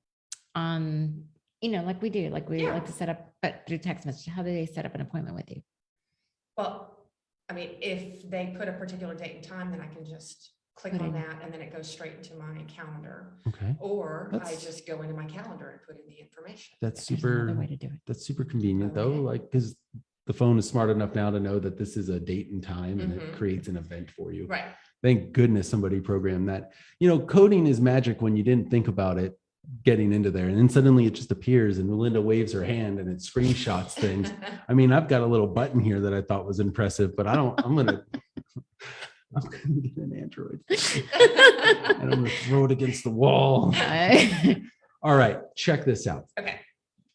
B: on, like we do, like we
C: Yeah.
B: like to set up, but through text message. How do they set up an appointment with you?
C: well, I mean, if they put a particular date and time, then I can just click
B: Put
C: on
B: in.
C: that and then it goes straight into my calendar.
A: Okay.
C: Or I
A: That's-
C: just go into my calendar and put in the information.
A: That's
B: There's another
A: super.
B: way to do it.
A: That's super convenient though,
C: Okay.
A: like because the phone is smart enough now to know that this is a date and time and it
C: Mhm.
A: creates an event for you.
C: Right.
A: Thank goodness somebody programmed that. Coding is magic when you didn't think about it getting into there. And then suddenly it just appears and Melinda waves her hand and it screenshots things. I mean, I've got a little button here that I thought was impressive, but I'm gonna get an Android and I'm gonna throw it against the wall. All right, check this out.
C: Okay.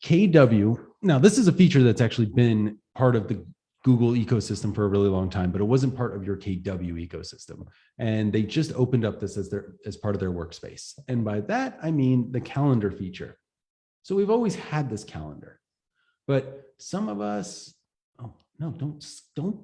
A: KW. Now, this is a feature that's actually been part of the Google ecosystem for a really long time, but it wasn't part of your KW ecosystem. And they just opened up this as part of their workspace. And by that, I mean the calendar feature. So we've always had this calendar, but some of us, oh no, don't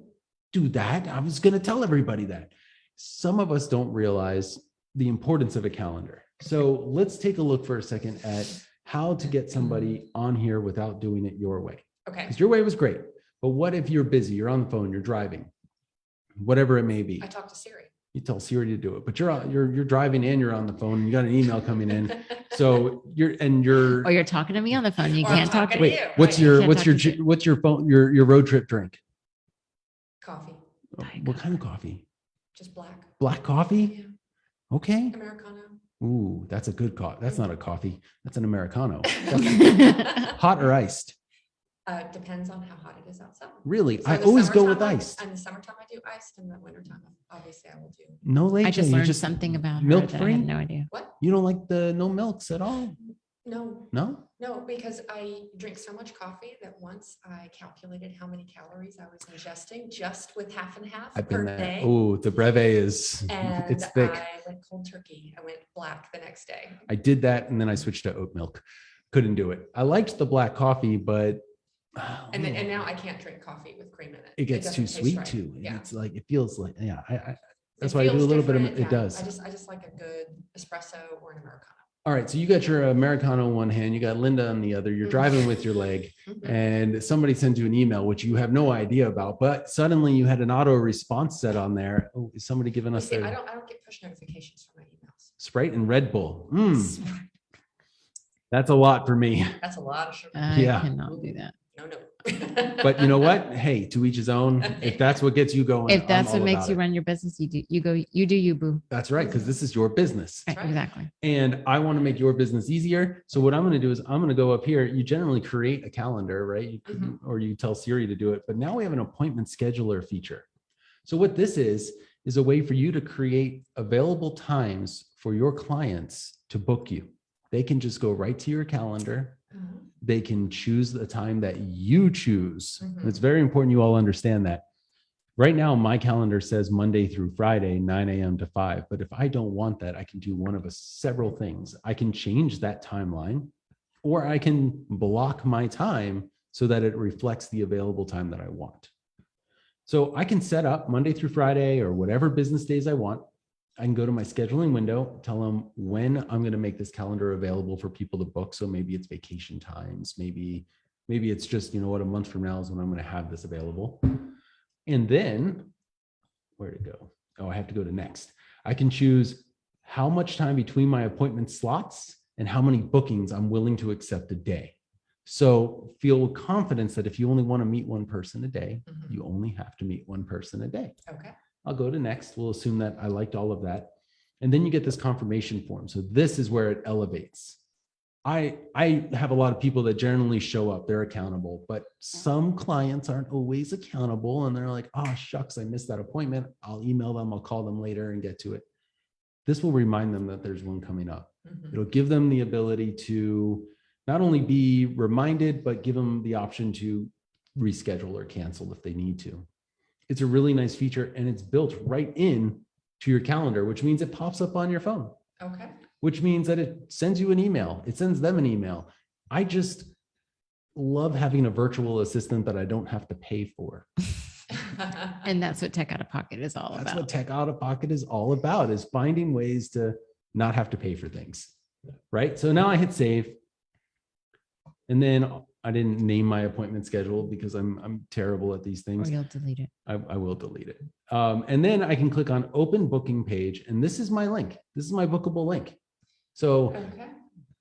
A: do that. I was going to tell everybody that. Some of us don't realize the importance of a calendar. So let's take a look for a second at how to get somebody on here without doing it your way.
C: Okay.
A: Because your way was great. But what if you're busy, you're on the phone, you're driving, whatever it may be.
C: I talk to Siri.
A: You tell Siri to do it, but you're driving and you're on the phone and you got an email coming in. So you're
B: Or you're talking to me on the phone. You
C: Or I'm
B: can't talk to
C: talking
B: me.
C: to
A: wait,
C: you,
A: what's
C: right.
A: your
B: Can't
A: what's
B: talk
A: your
B: to Siri.
A: what's your phone your road trip drink?
C: Coffee,
A: What kind of coffee?
C: just black.
A: Black coffee?
C: Yeah.
A: Okay.
C: Americano.
A: Ooh, that's a good coffee. That's not a coffee. That's an Americano. Hot or iced?
C: Depends on how hot it is outside.
A: Really?
C: So
A: I
C: in the
A: always go with
C: summertime,
A: iced.
C: In the summertime, I do iced. In the wintertime, obviously, I will do.
A: No leche.
B: I just
A: you
B: learned something about her
A: milk
B: that I
A: free?
B: had no idea.
C: What?
A: You don't like the no milks at all?
C: No,
A: No?
C: no, because I drink so much coffee that once I calculated how many calories I was ingesting just with half and half
A: I've
C: per
A: been there.
C: day.
A: Oh, the breve is
C: And
A: it's thick.
C: I went cold turkey. I went black the next day.
A: I did that and then I switched to oat milk. Couldn't do it. I liked the black coffee, but
C: And now I can't drink coffee with cream in it.
A: it gets too
C: doesn't taste
A: sweet
C: right.
A: too.
C: Yeah.
A: It's like it feels like I that's
C: It
A: why I do a
C: feels
A: little bit of
C: different,
A: it
C: yeah.
A: does.
C: I just like a good espresso or an Americano.
A: All right, so you got your Americano on one hand, you got Linda on the other, you're driving with your leg,
C: Mhm.
A: and somebody sends you an email, which you have no idea about, but suddenly you had an auto response set on there. Oh, is somebody giving
C: You
A: us
C: see,
A: their
C: I don't get push notifications from my emails.
A: Sprite and Red Bull? That's a lot for me.
C: That's a lot of sugar.
B: I
A: Yeah.
B: cannot do that.
C: No.
A: But you know what? Hey, to each his own. If that's what gets you going,
B: If
A: I'm
B: that's what
A: all
B: makes
A: about
B: you
A: it.
B: run your business, you do you boo.
A: That's right, because this is your business.
B: Right,
C: right.
B: exactly.
A: And I want to make your business easier. So what I'm going to do is I'm going to go up here. You generally create a calendar, right? You could, or you tell Siri to do it. But now we have an appointment scheduler feature. So what this is a way for you to create available times for your clients to book you. They can just go right to your calendar.
C: Mhm.
A: They can choose the time that you choose.
C: Mhm.
A: It's very important you all understand that. Right now, my calendar says Monday through Friday, 9 a.m. to 5. But if I don't want that, I can do one of several things. I can change that timeline, or I can block my time so that it reflects the available time that I want. So I can set up Monday through Friday or whatever business days I want. I can go to my scheduling window, tell them when I'm going to make this calendar available for people to book. So maybe it's vacation times, maybe it's just, you know what, a month from now is when I'm going to have this available. And then where to go? Oh, I have to go to next. I can choose how much time between my appointment slots and how many bookings I'm willing to accept a day. So feel confidence that if you only want to meet one person a day,
C: Mhm.
A: you only have to meet one person a day.
C: Okay.
A: I'll go to next. We'll assume that I liked all of that. And then you get this confirmation form. So this is where it elevates. I have a lot of people that generally show up, they're accountable, but some clients aren't always accountable and they're like, oh shucks, I missed that appointment. I'll email them, I'll call them later and get to it. This will remind them that there's one coming up. It'll give them the ability to not only be reminded, but give them the option to reschedule or cancel if they need to. It's a really nice feature and it's built right in to your calendar, which means it pops up on your phone.
C: Okay.
A: Which means that it sends you an email. It sends them an email. I just love having a virtual assistant that I don't have to pay for.
B: And that's what Tech Out of Pocket is all
A: That's
B: about.
A: what Tech Out of Pocket is all about, is finding ways to not have to pay for things, right? So now I hit save. And then I didn't name my appointment schedule because I'm terrible at these
B: Or
A: things.
B: you'll delete it.
A: I will delete it. And then I can click on open booking page. And this is my link. This is my bookable link. So
C: Okay.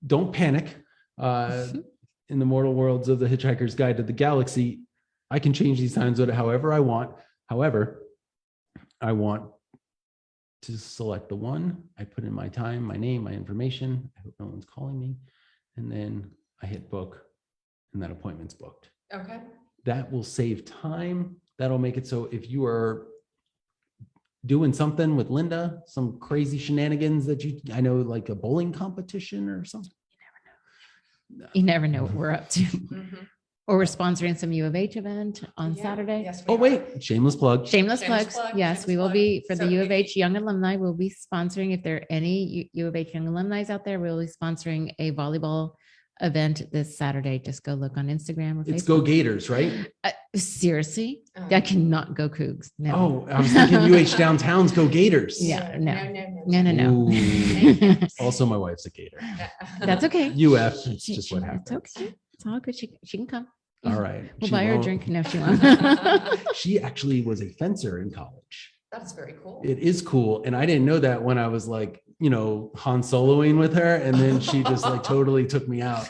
A: don't panic. In the mortal worlds of the Hitchhiker's Guide to the Galaxy, I can change these times however I want. However, I want to select the one. I put in my time, my name, my information. I hope no one's calling me. And then I hit book and that appointment's booked.
C: Okay.
A: That will save time. That'll make it so if you are doing something with Linda, some crazy shenanigans that I know, like a bowling competition or something.
B: You never know what we're up to.
C: Mhm.
B: Or we're sponsoring some U of H event on
C: Yeah.
B: Saturday.
C: Yes, we
A: Oh,
C: are.
A: wait, shameless plug.
B: Shameless
C: Shameless
B: plugs.
C: plug,
B: Yes,
C: shameless
B: we will
C: plug.
B: be for the
C: So
B: U
C: if
B: of H young alumni. We'll be sponsoring, if there are any U of H young alumni out there, we'll be sponsoring a volleyball event this Saturday. Just go look on Instagram or
A: It's Go
B: Facebook.
A: Gators, right?
B: Seriously,
C: Oh.
B: I cannot go Cougs. No.
A: Oh, I was thinking UH Downtown's Go Gators.
B: Yeah, no.
C: No.
B: No.
A: Ooh. Also, my wife's a Gator.
B: That's okay.
A: UF, it's
B: She-
A: just what
B: she-
A: happens.
B: It's okay. It's all good. She can come.
A: All right.
B: We'll
A: She
B: buy her a
A: won't-
B: drink. No, she won't.
A: She actually was a fencer in college.
C: That's very cool.
A: It is cool. And I didn't know that when I was like, Han Soloing with her. And then she just like totally took me out.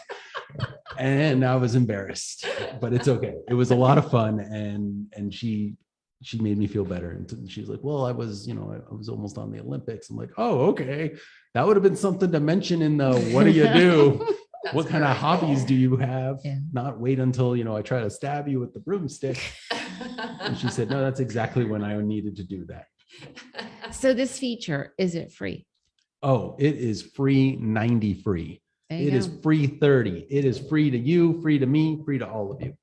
A: And I was embarrassed, but it's okay. It was a lot of fun. And she made me feel better. And she's like, well, I was almost on the Olympics. I'm like, oh, okay. That would have been something to mention in the, what do you do?
C: That's
A: What kind of
C: very
A: hobbies
C: cool.
A: do you have?
B: Yeah.
A: Not wait until, I try to stab you with the broomstick. And she said, no, that's exactly when I needed to do that.
B: So this feature, is it free?
A: Oh, it is free 90 free.
B: There you
A: It is
B: go.
A: free 30. It is free to you, free to me, free to all of you.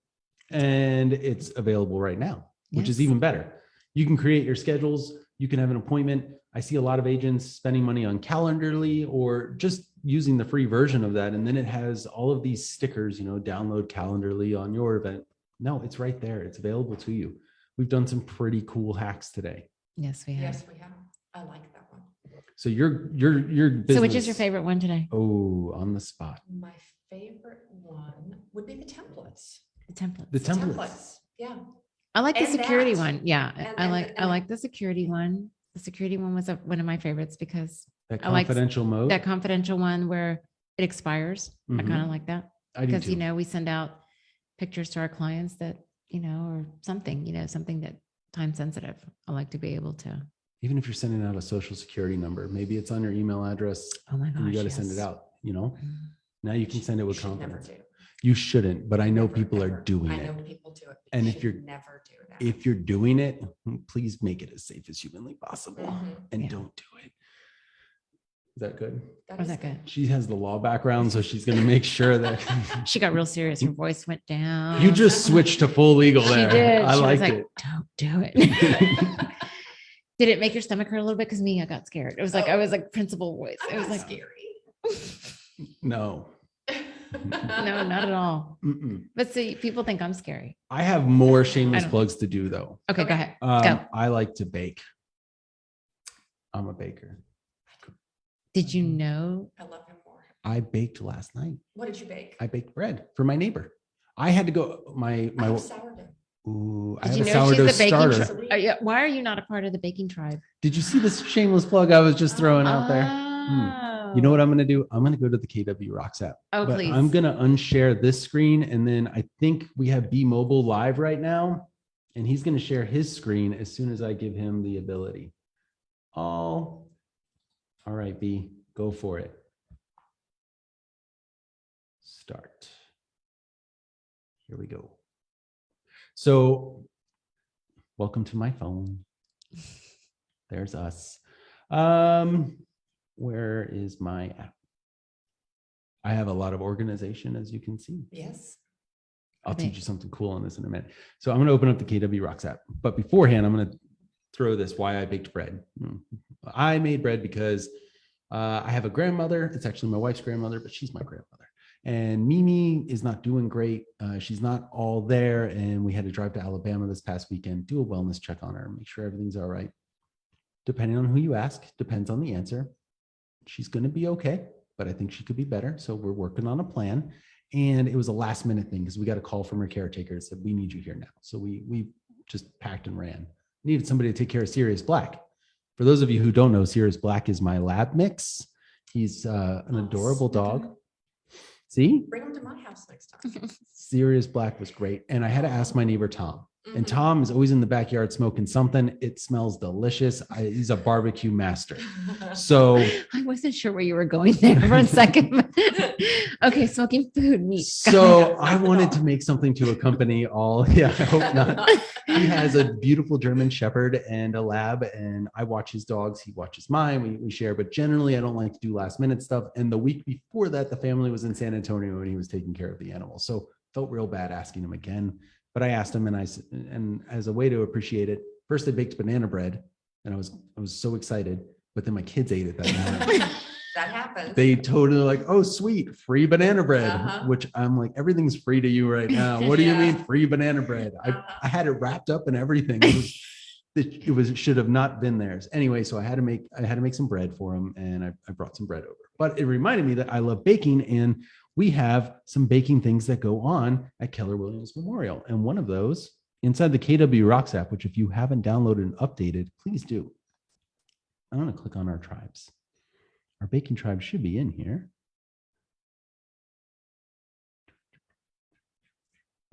A: And it's available right now, which is
B: Yes.
A: even better. You can create your schedules. You can have an appointment. I see a lot of agents spending money on Calendarly or just using the free version of that. And then it has all of these stickers, download Calendarly on your event. No, it's right there. It's available to you. We've done some pretty cool hacks today.
B: Yes, we have.
C: Yes, we have. I like that one.
A: So your business.
B: So which is your favorite one today?
A: Oh, on the spot.
C: My favorite one would be the templates.
B: The template.
A: The templates.
C: Yeah.
B: I like the
C: And
B: security
C: that.
B: one. Yeah,
C: And-
B: I
C: and-
B: like
C: and-
B: the security one. The security one was one of my favorites because
A: That
B: I like
A: confidential mode.
B: that confidential one where it expires. I
A: Mhm.
B: kind of like that
A: I do
B: because
A: too.
B: we send out pictures to our clients that or something something that time sensitive. I like to be able to.
A: Even if you're sending out a social security number, maybe it's on your email address
B: Oh my gosh!
A: and you got to send it
B: yes.
A: out,
B: Mm.
A: Now you can send it with
C: You should never
A: confidence.
C: do.
A: You shouldn't, but I know
C: Never,
A: people
C: ever.
A: are doing
C: I know
A: it.
C: people do it. but
A: And
C: you
A: if
C: should
A: you're-
C: never do that.
A: If you're doing it, please make it as safe as humanly possible
C: Mhm.
A: and
B: Yeah.
A: don't do it. Is that good?
C: That
B: Was
C: is
B: that good?
A: She has the law background, so she's going to make sure that
B: She got real serious. Her voice went down.
A: you just switched to full legal
B: She
A: there.
B: did.
A: I
B: She was
A: liked
B: like,
A: it.
B: "Don't do it." Did it make your stomach hurt a little bit? Because me, I got scared. It was like I was like principal voice. It
C: I'm
B: was
C: not
B: like
C: scary.
A: No.
B: no, not at all.
A: Mm-mm.
B: But see, people think I'm scary.
A: I have more
B: I
A: shameless
B: don't-
A: plugs to do though.
B: Okay, go
C: Okay.
B: ahead. Go.
A: I like to bake. I'm a baker.
B: Did you know?
C: I love him more.
A: I baked last night.
C: What did you bake?
A: I baked bread for my neighbor. I had to go.
C: I
A: My
C: have sourdough.
A: ooh, I
B: Did
A: have
B: you
A: a
B: know
A: sourdough
B: she's the baking?
A: starter.
B: Why are you not a part of the baking tribe?
A: Did you see this shameless plug I was just throwing out there? You know what I'm going to do? I'm going to go to the KW Rocks app.
B: Oh,
A: But
B: please.
A: I'm going to unshare this screen. And then I think we have B Mobile live right now. And he's going to share his screen as soon as I give him the ability. All right, B, go for it. start. Here we go. So welcome to my phone. There's us. Where is my app? I have a lot of organization, as you can see.
C: Yes.
A: I'll teach you something cool on this in a minute. So I'm going to open up the KW Rocks app. But beforehand, I'm going to throw this why I baked bread. I made bread because I have a grandmother. It's actually my wife's grandmother, but she's my grandmother. And Mimi is not doing great. She's not all there. And we had to drive to Alabama this past weekend, do a wellness check on her, make sure everything's all right. Depending on who you ask, depends on the answer. She's going to be okay, but I think she could be better. So we're working on a plan. And it was a last minute thing because we got a call from her caretaker that said, we need you here now. So we just packed and ran. Needed somebody to take care of Sirius Black. For those of you who don't know, Sirius Black is my lab mix. He's an adorable dog. See?
C: Bring him to my house next time.
A: Sirius Black was great. And I had to ask my neighbor, Tom. And Tom is always in the backyard smoking something. It smells delicious. He's a barbecue master. So
B: I wasn't sure where you were going there for a second. Okay, smoking food, meat.
A: So I wanted to make something to accompany all. Yeah, I hope not. He has a beautiful German Shepherd and a lab, and I watch his dogs. He watches mine. We share, but generally I don't like to do last minute stuff. And the week before that, the family was in San Antonio and he was taking care of the animals. So felt real bad asking him again. But I asked him, and as a way to appreciate it, first I baked banana bread, and I was so excited. But then my kids ate it that morning.
C: That happens.
A: They totally like, oh, sweet, free banana bread, which I'm like, everything's free to you right now. What do you mean free banana bread? I had it wrapped up and everything. It should have not been theirs. Anyway, so I had to make some bread for them, and I brought some bread over. But it reminded me that I love baking, and we have some baking things that go on at Keller Williams Memorial. And one of those inside the KW Rocks app, which if you haven't downloaded and updated, please do. I'm going to click on our tribes. Our baking tribe should be in here.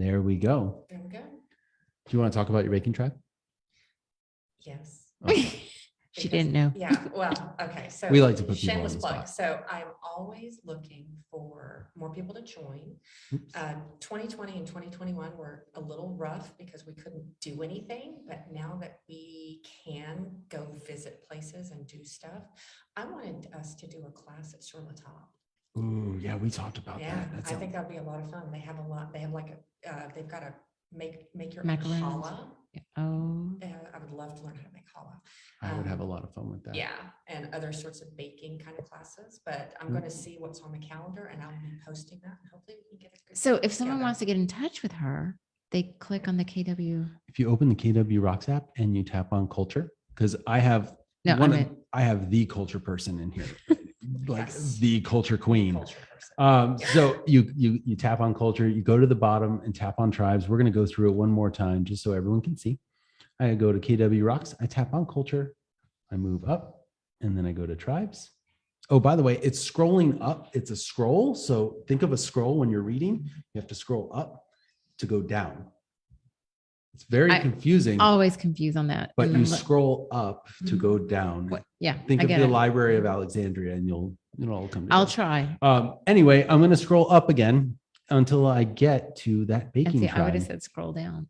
A: There we go.
C: There we go.
A: Do you want to talk about your baking tribe?
C: Yes.
A: Okay.
B: She didn't know.
C: Yeah. Well, okay. So
A: We like to put people on
C: shameless
A: the
C: plug.
A: spot.
C: So I'm always looking for more people to join. 2020 and 2021 were a little rough because we couldn't do anything. But now that we can go visit places and do stuff, I wanted us to do a class at Sur La Table.
A: Ooh, yeah, we talked about
C: Yeah,
A: that.
C: I think that'd be a lot of fun. They have a lot. They have like they've got a make your
B: Macarons.
C: challah.
B: Oh,
C: I would love to learn how to make challah.
A: I would have a lot of fun with that.
C: Yeah, and other sorts of baking kind of classes, but I'm going to see what's on the calendar and I'll be posting that. And hopefully we can get a good.
B: so
C: group
B: if someone
C: together.
B: wants to get in touch with her, they click on the KW.
A: If you open the KW Rocks app and you tap on culture, because I have
B: No,
A: I have the culture person in here, like
C: Yes.
A: the culture queen.
C: Culture person. Yeah.
A: So you tap on culture, you go to the bottom and tap on tribes. We're going to go through it one more time just so everyone can see. I go to KW Rocks, I tap on culture, I move up, and then I go to tribes. Oh, by the way, it's scrolling up. It's a scroll. So think of a scroll when you're reading. You have to scroll up to go down. It's very confusing,
B: Always confused on that.
A: but
B: And
A: you
B: I'm like,
A: scroll up to go down.
B: yeah,
A: Think
B: I
A: of
B: get
A: the
B: it.
A: Library of Alexandria, and it'll all come together.
B: I'll try.
A: Anyway, I'm going to scroll up again until I get to that
B: And
A: baking
B: see, I would
A: tribe.
B: have said scroll down,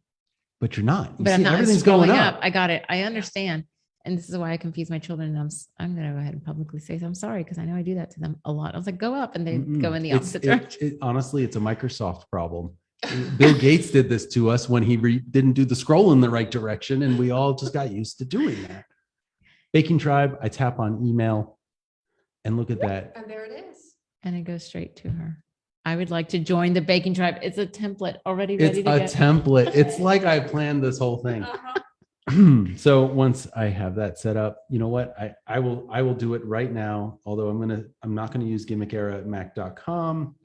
A: But you're not. You
B: but I'm
A: see,
B: not.
A: everything's
B: Scrolling
A: going
B: up.
A: up.
B: I got it. I understand. And this is why I confuse my children. And I'm going to go ahead and publicly say, I'm sorry, because I know I do that to them a lot. I was like, go up, and they go in the opposite direction.
A: Honestly, it's a Microsoft problem. Bill Gates did this to us when he didn't do the scroll in the right direction, and we all just got used to doing that. Baking Tribe, I tap on email, and look at that.
C: And there it is.
B: And it goes straight to her. I would like to join the baking tribe. It's a template already
A: It's
B: ready to
A: a
B: get.
A: template. It's like I planned this whole thing. So once I have that set up, you know what? I will do it right now. Although I'm not going to use gimmickera@mac.com.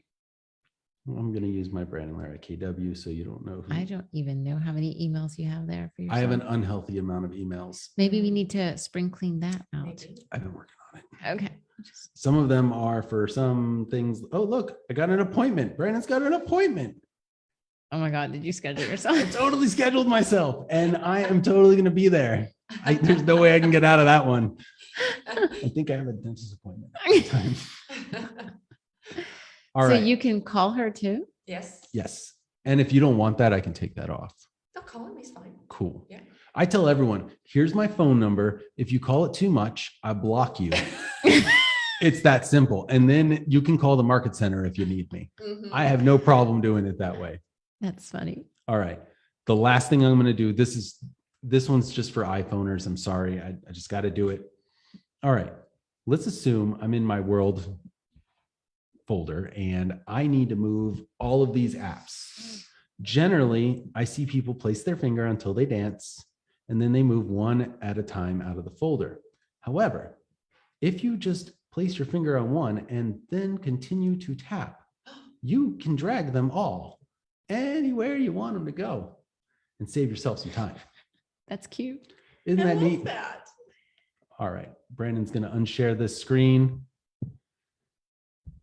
A: I'm going to use my Brandon Lara KW, so you don't know who.
B: I don't even know how many emails you have there for yourself.
A: I have an unhealthy amount of emails.
B: Maybe we need to spring clean that out.
C: Maybe.
A: I've been working on it.
B: Okay.
A: Some of them are for some things. Oh, look, I got an appointment. Brandon's got an appointment.
B: Oh my God, did you schedule
A: I
B: yourself?
A: totally scheduled myself, and I am totally going to be there. There's no way I can get out of that one. I think I have a dentist appointment at the time. All
B: So
A: right.
B: you can call her too?
C: Yes.
A: Yes. And if you don't want that, I can take that off.
C: No, calling me's fine.
A: Cool.
C: Yeah.
A: I tell everyone, here's my phone number. If you call it too much, I block you. It's that simple. And then you can call the market center if you need me.
C: Mhm.
A: I have no problem doing it that way.
B: That's funny.
A: All right. The last thing I'm going to do, this one's just for iPhoners. I'm sorry. I just got to do it. All right. Let's assume I'm in my world folder and I need to move all of these apps. Generally, I see people place their finger until they dance, and then they move one at a time out of the folder. However, if you just place your finger on one and then continue to tap, you can drag them all anywhere you want them to go and save yourself some time.
B: That's cute.
A: Isn't
C: I
A: that
C: love
A: neat?
C: that.
A: All right. Brandon's going to unshare this screen.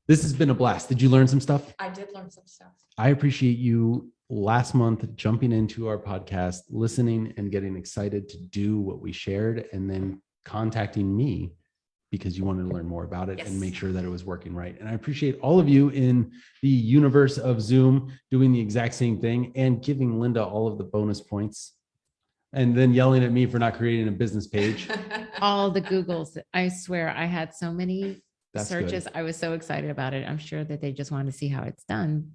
A: This has been a blast. Did you learn some stuff?
C: I did learn some stuff.
A: I appreciate you last month jumping into our podcast, listening and getting excited to do what we shared, and then contacting me because you wanted to learn more about it and
C: Yes.
A: make sure that it was working right. And I appreciate all of you in the universe of Zoom doing the exact same thing and giving Linda all of the bonus points and then yelling at me for not creating a business page.
B: All the Googles. I swear I had so many
A: That's
B: searches.
A: good.
B: I was so excited about it. I'm sure that they just wanted to see how it's done,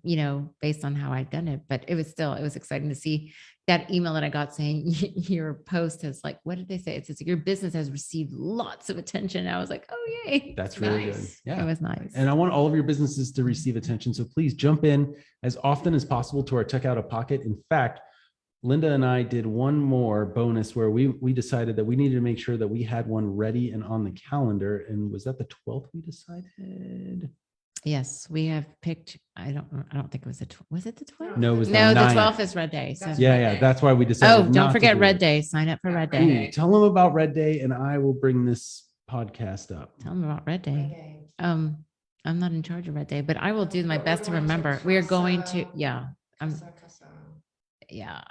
B: based on how I'd done it. But it was exciting to see that email that I got saying your post has what did they say? It says your business has received lots of attention. I was like, oh, yay.
A: That's really good.
C: Nice.
A: Yeah.
B: It was nice.
A: And I want all of your businesses to receive attention. So please jump in as often as possible to our Check Out a Pocket. In fact, Linda and I did one more bonus where we decided that we needed to make sure that we had one ready and on the calendar. And was that the 12th we decided?
B: Yes, we have picked, I don't think it was was it the 12th?
A: No, it was
B: No, the
A: 9th.
B: 12th is Red Day. So.
C: That's
A: Yeah. That's why we decided.
B: Oh,
A: not
B: don't
A: to
B: forget
A: do
B: Red
A: it.
B: Day. Sign up for Red
C: Red
B: Day.
C: Day.
A: Tell them about Red Day and I will bring this podcast up.
B: Tell them about Red Day.
C: Okay.
B: I'm not in charge of Red Day, but I will do my
C: But we're
B: best to
C: going to
B: remember. We are going to,
C: Casa-
B: yeah,
C: Casa.
B: yeah.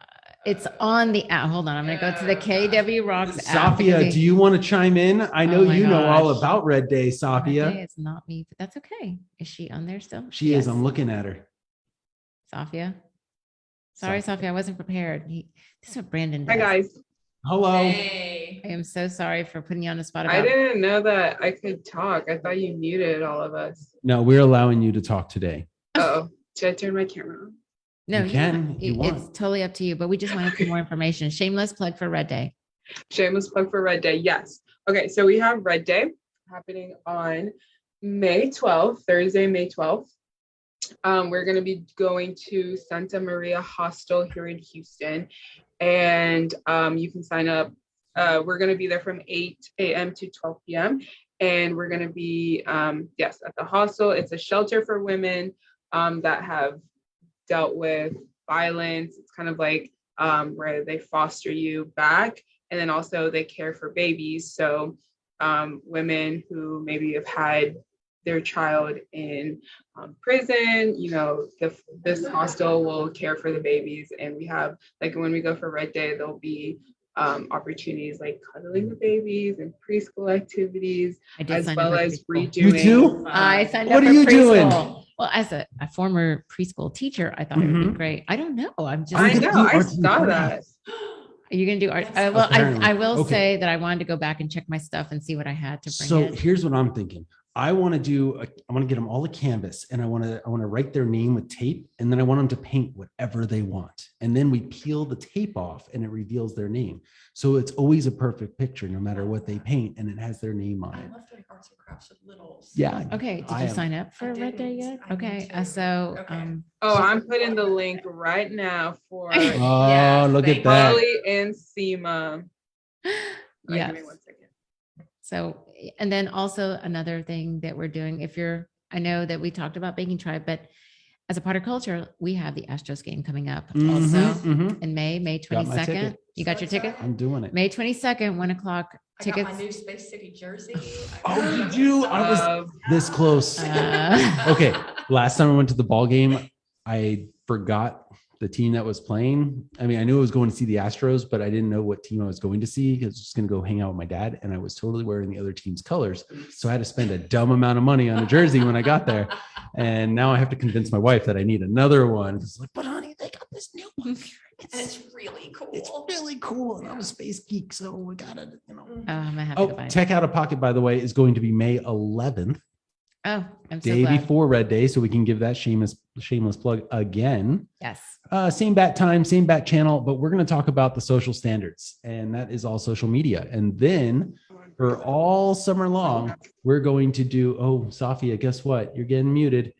B: It's on the app. Hold on, I'm gonna go to the KW Rocks app.
A: Safia, do you want to chime in? I know
B: Oh my
A: you know all
B: gosh.
A: about Red Day,
B: Red Day,
A: Safia.
B: it's not me, but that's okay. Is she on there still?
A: She is.
B: Yes.
A: I'm looking at her.
B: Safia. Sorry,
A: Safia.
B: Safia, I wasn't prepared. This is what Brandon does.
D: Hi guys.
A: Hello.
C: Hey.
B: I am so sorry for putting you on the spot
D: I
B: about
D: didn't know that I could talk. I thought you muted all of us.
A: No, we're allowing you to talk today.
D: Oh, should I turn my camera on?
B: no,
A: You can, if you
B: it's
A: want.
B: totally up to you, but we just wanted some more information. Shameless plug for Red Day.
D: Shameless plug for Red Day. Yes. Okay, so we have Red Day happening on May 12th, Thursday, May 12th. We're going to be going to Santa Maria Hostel here in Houston, and you can sign up. We're going to be there from 8 a.m. to 12 p.m. And we're going to be, yes, at the hostel. It's a shelter for women that have dealt with violence. It's kind of like where they foster you back, and then also they care for babies. So women who maybe have had their child in prison, this hostel will care for the babies. And we have, when we go for Red Day, there'll be opportunities like cuddling the babies and preschool activities,
B: I did
D: as
B: sign
D: well
B: up for
D: as
B: preschool.
A: You
D: redoing.
A: too?
B: I signed
A: What
B: up
A: are
B: for
A: you doing?
B: preschool. Well, as a former preschool teacher, I thought it would
A: Mhm.
B: be great. I don't know. I'm just.
D: I
A: gonna
D: know,
A: do
D: I
A: art
D: saw
A: and
D: that.
A: crafts.
B: Are you going to do art?
C: That's
B: Well,
A: Apparently.
B: I will
A: Okay.
B: say that I wanted to go back and check my stuff and see what I had to bring
A: So
B: in.
A: here's what I'm thinking. I want to get them all a canvas, and I want to write their name with tape, and then I want them to paint whatever they want. And then we peel the tape off and it reveals their name. So it's always a perfect picture no matter what they paint, and it has their name on
C: I
A: it.
C: love doing arts and crafts with littles.
A: Yeah.
B: Okay. Did
A: I
B: you
A: am-
B: sign up
C: I
B: for Red Day
C: didn't.
B: yet?
C: I need
B: Okay.
C: to.
B: So,
C: Okay.
D: Oh, I'm putting the link right now for
A: Oh,
C: Yeah,
A: look
C: thank
A: at that.
D: Holly and Seema. Give me
B: yes.
D: 1 second.
B: So, and then also another thing that we're doing, I know that we talked about Baking Tribe, but as a part of culture, we have the Astros game coming up
A: Mhm,
B: also
A: mhm.
B: in May
A: Got my
B: 22nd.
A: ticket.
B: You got
C: So
B: your ticket?
A: I'm doing it.
B: May 22nd, 1:00
C: I got my
B: tickets.
C: new Space City jersey.
A: Oh, did you? I was
D: Uh,
A: this close.
B: Uh,
A: Okay. Last time I went to the ball game, I forgot the team that was playing. I mean, I knew I was going to see the Astros, but I didn't know what team I was going to see. I was just going to go hang out with my dad, and I was totally wearing the other team's colors. So I had to spend a dumb amount of money on a jersey when I got there. And now I have to convince my wife that I need another one. It's like, but honey, they got this new one here.
C: And it's really cool.
A: It's really cool. And I'm a space geek, so we gotta,
B: Oh, I'm gonna have to
A: Oh,
B: go buy it.
A: Tech Out of Pocket, by the way, is going to be May 11th,
B: Oh, I'm so
A: day
B: glad.
A: before Red Day, so we can give that shameless plug again.
B: Yes.
A: Same bat time, same bat channel, but we're going to talk about the social standards, and that is all social media. And then for all summer long, we're going to do, oh, Safia, guess what? You're getting muted.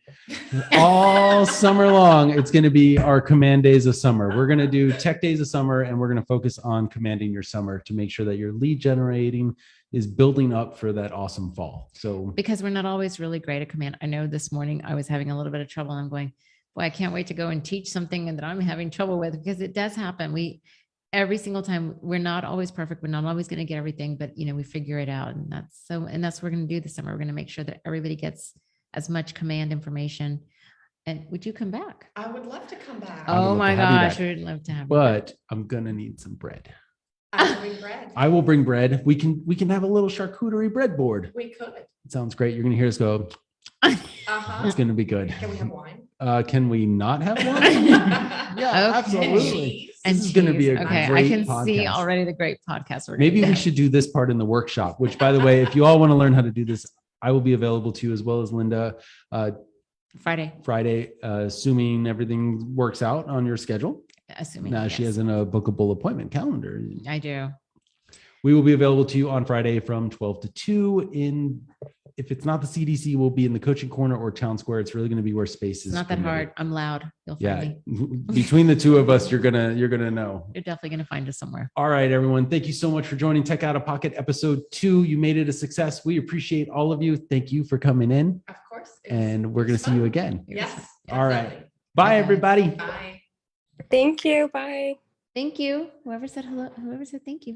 A: All summer long, it's going to be our command days of summer. We're going to do tech days of summer, and we're going to focus on commanding your summer to make sure that your lead generating is building up for that awesome fall. So
B: Because we're not always really great at command. I know this morning I was having a little bit of trouble, and I'm going, boy, I can't wait to go and teach something and that I'm having trouble with, because it does happen. Every single time, we're not always perfect. We're not always going to get everything, but we figure it out. And that's what we're going to do this summer. We're going to make sure that everybody gets as much command information. And would you come back?
C: I would love to come back.
A: I would
B: Oh
A: love
B: my
A: to have you
B: gosh,
A: back.
B: we'd love to have you back.
A: but I'm going to need some bread.
C: I bring bread.
A: I will bring bread. We can have a little charcuterie bread board.
C: We could.
A: It sounds great. You're going to hear us go.
C: Uh-huh.
A: It's going to be good.
C: Can we have wine?
A: Can we not have one? Yeah,
B: Okay.
A: absolutely.
C: Cheese.
B: And
A: This is gonna be
B: cheese.
A: a
B: okay. I
A: great
B: can see
A: podcast.
B: already the great podcast. We're
A: Maybe
B: gonna
A: we
B: do.
A: should do this part in the workshop, which, by the way, if you all want to learn how to do this, I will be available to you, as well as Linda, Friday, assuming everything works out on your schedule.
B: Assuming
A: Now she
B: yes.
A: has a bookable appointment calendar.
B: I do.
A: We will be available to you on Friday from 12 to 2 if it's not the CDC, we'll be in the coaching corner or town square. It's really going to be where space is.
B: It's not that
A: permitted.
B: hard. I'm loud. You'll find
A: Yeah.
B: me.
A: Between the two of us, you're going to know.
B: You're definitely going to find us somewhere.
A: All right, everyone. Thank you so much for joining Tech Out of Pocket episode 2. You made it a success. We appreciate all of you. Thank you for coming in,
C: Of course.
A: and we're going to see you again.
C: Yes.
A: All right.
C: absolutely.
A: Bye,
B: Bye.
A: everybody.
C: Bye.
E: Thank you. Bye.
B: Thank you. Whoever said hello, whoever said thank you.